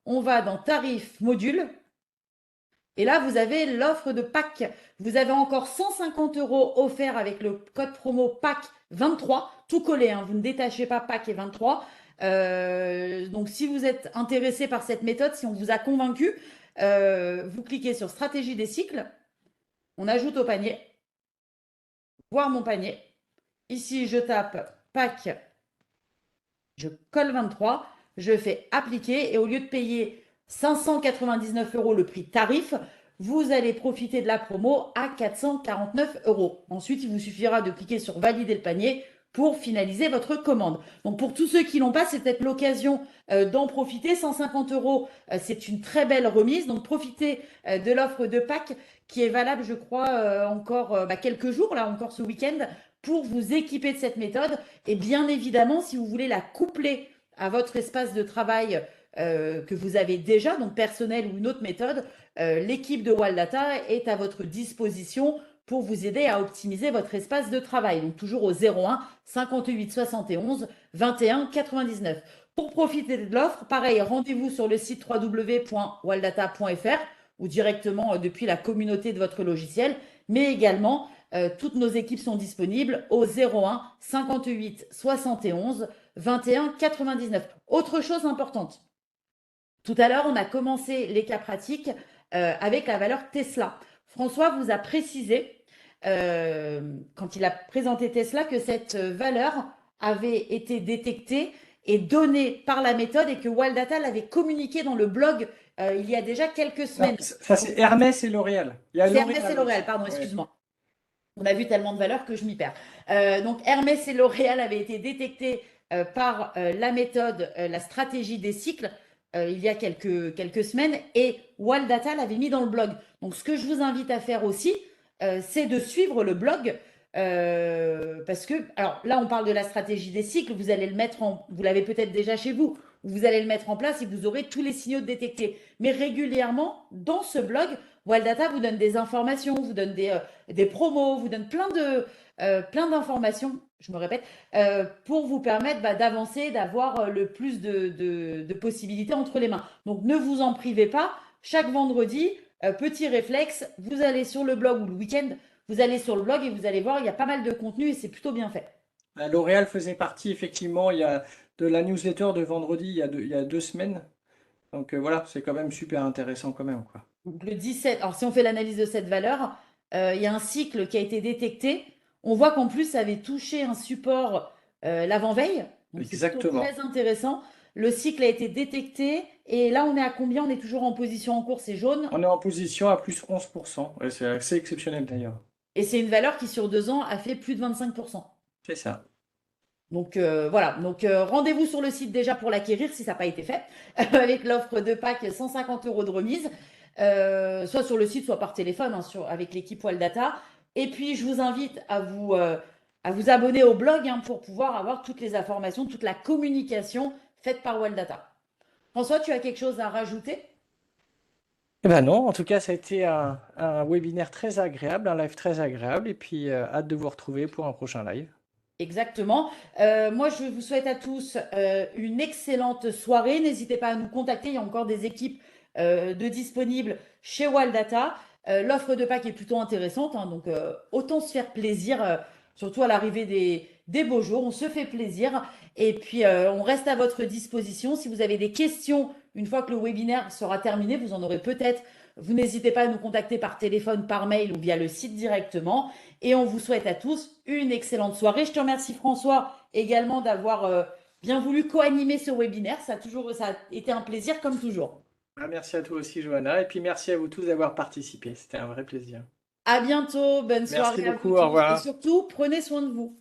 On va dans Tarifs, modules. Et là, vous avez l'offre de Pâques. Vous avez encore 150 € offerts avec le code promo Pâques 23, tout collé, hein, vous ne détachez pas Pâques et 23. Donc, si vous êtes intéressé par cette méthode, si on vous a convaincu, vous cliquez sur Stratégie des cycles, on ajoute au panier, voir mon panier. Ici, je tape Pâques, je colle 23, je fais appliquer et au lieu de payer 599 € le prix tarif, vous allez profiter de la promo à 449 €. Ensuite, il vous suffira de cliquer sur valider le panier pour finaliser votre commande. Donc pour tous ceux qui l'ont pas, c'est peut-être l'occasion d'en profiter. 150 €, c'est une très belle remise. Donc profitez de l'offre de Pâques qui est valable, je crois, encore quelques jours, là encore ce week-end, pour vous équiper de cette méthode. Et bien évidemment, si vous voulez la coupler à votre espace de travail que vous avez déjà, donc personnel ou une autre méthode, l'équipe de Waldata est à votre disposition pour vous aider à optimiser votre espace de travail. Donc toujours au 01 58 71 21 99. Pour profiter de l'offre, pareil, rendez-vous sur le site www.waldata.fr ou directement depuis la communauté de votre logiciel, mais également toutes nos équipes sont disponibles au 01 58 71 21 99. Autre chose importante, tout à l'heure, on a commencé les cas pratiques avec la valeur Tesla. François vous a précisé, quand il a présenté Tesla, que cette valeur avait été détectée et donnée par la méthode et que Waldata l'avait communiqué dans le blog il y a déjà quelques semaines. Ça, c'est Hermès et L'Oréal. Il y a C'est Hermès et L'Oréal L'Oréal, aussi. pardon, Ouais. excuse-moi. On a vu tellement de valeurs que je m'y perds. Donc Hermès et L'Oréal avaient été détectés par la méthode, la stratégie des cycles il y a quelques semaines et Waldata l'avait mis dans le blog. Donc ce que je vous invite à faire aussi, c'est de suivre le blog parce que, alors là on parle de la stratégie des cycles, vous allez le mettre vous l'avez peut-être déjà chez vous, vous allez le mettre en place et vous aurez tous les signaux détectés. Mais régulièrement, dans ce blog, Waldata vous donne des informations, vous donne des promos, vous donne plein d'informations, je me répète, pour vous permettre d'avancer, d'avoir le plus de possibilités entre les mains. Donc ne vous en privez pas. Chaque vendredi, petit réflexe, vous allez sur le blog ou le week-end, vous allez sur le blog et vous allez voir, il y a pas mal de contenu et c'est plutôt bien fait. L'Oréal faisait partie, effectivement, de la newsletter de vendredi, il y a 2 semaines. Donc voilà, c'est quand même super intéressant quand même, quoi. Donc le 17, alors si on fait l'analyse de cette valeur, il y a un cycle qui a été détecté. On voit qu'en plus, ça avait touché un support l'avant-veille. Donc c'est plutôt Exactement. très intéressant. Le cycle a été détecté. Et là, on est à combien? On est toujours en position en cours, c'est jaune. On est en position à plus 11%. Ouais, c'est assez exceptionnel d'ailleurs. Et c'est une valeur qui, sur 2 ans, a fait plus de 25%. C'est ça. Donc voilà, donc rendez-vous sur le site déjà pour l'acquérir si ça n'a pas été fait, avec l'offre de pack 150 € de remise, soit sur le site, soit par téléphone, hein, avec l'équipe Waldata. Et puis je vous invite à vous abonner au blog pour pouvoir avoir toutes les informations, toute la communication faite par Waldata. François, tu as quelque chose à rajouter? Eh ben non, en tout cas, ça a été un webinaire très agréable, un live très agréable, et puis hâte de vous retrouver pour un prochain live. Exactement. Moi, je vous souhaite à tous une excellente soirée. N'hésitez pas à nous contacter. Il y a encore des équipes de disponibles chez Waldata. L'offre de Pâques est plutôt intéressante, donc autant se faire plaisir, surtout à l'arrivée des beaux jours. On se fait plaisir et puis on reste à votre disposition. Si vous avez des questions, une fois que le webinaire sera terminé, vous en aurez peut-être. Vous n'hésitez pas à nous contacter par téléphone, par mail ou via le site directement. Et on vous souhaite à tous une excellente soirée. Je te remercie François également d'avoir bien voulu co-animer ce webinaire. Ça a été un plaisir comme toujours. Ah, merci à toi aussi, Johanna, et puis merci à vous tous d'avoir participé. C'était un vrai plaisir. À bientôt, bonne Merci soirée à vous beaucoup, au tous et revoir. surtout prenez soin de vous.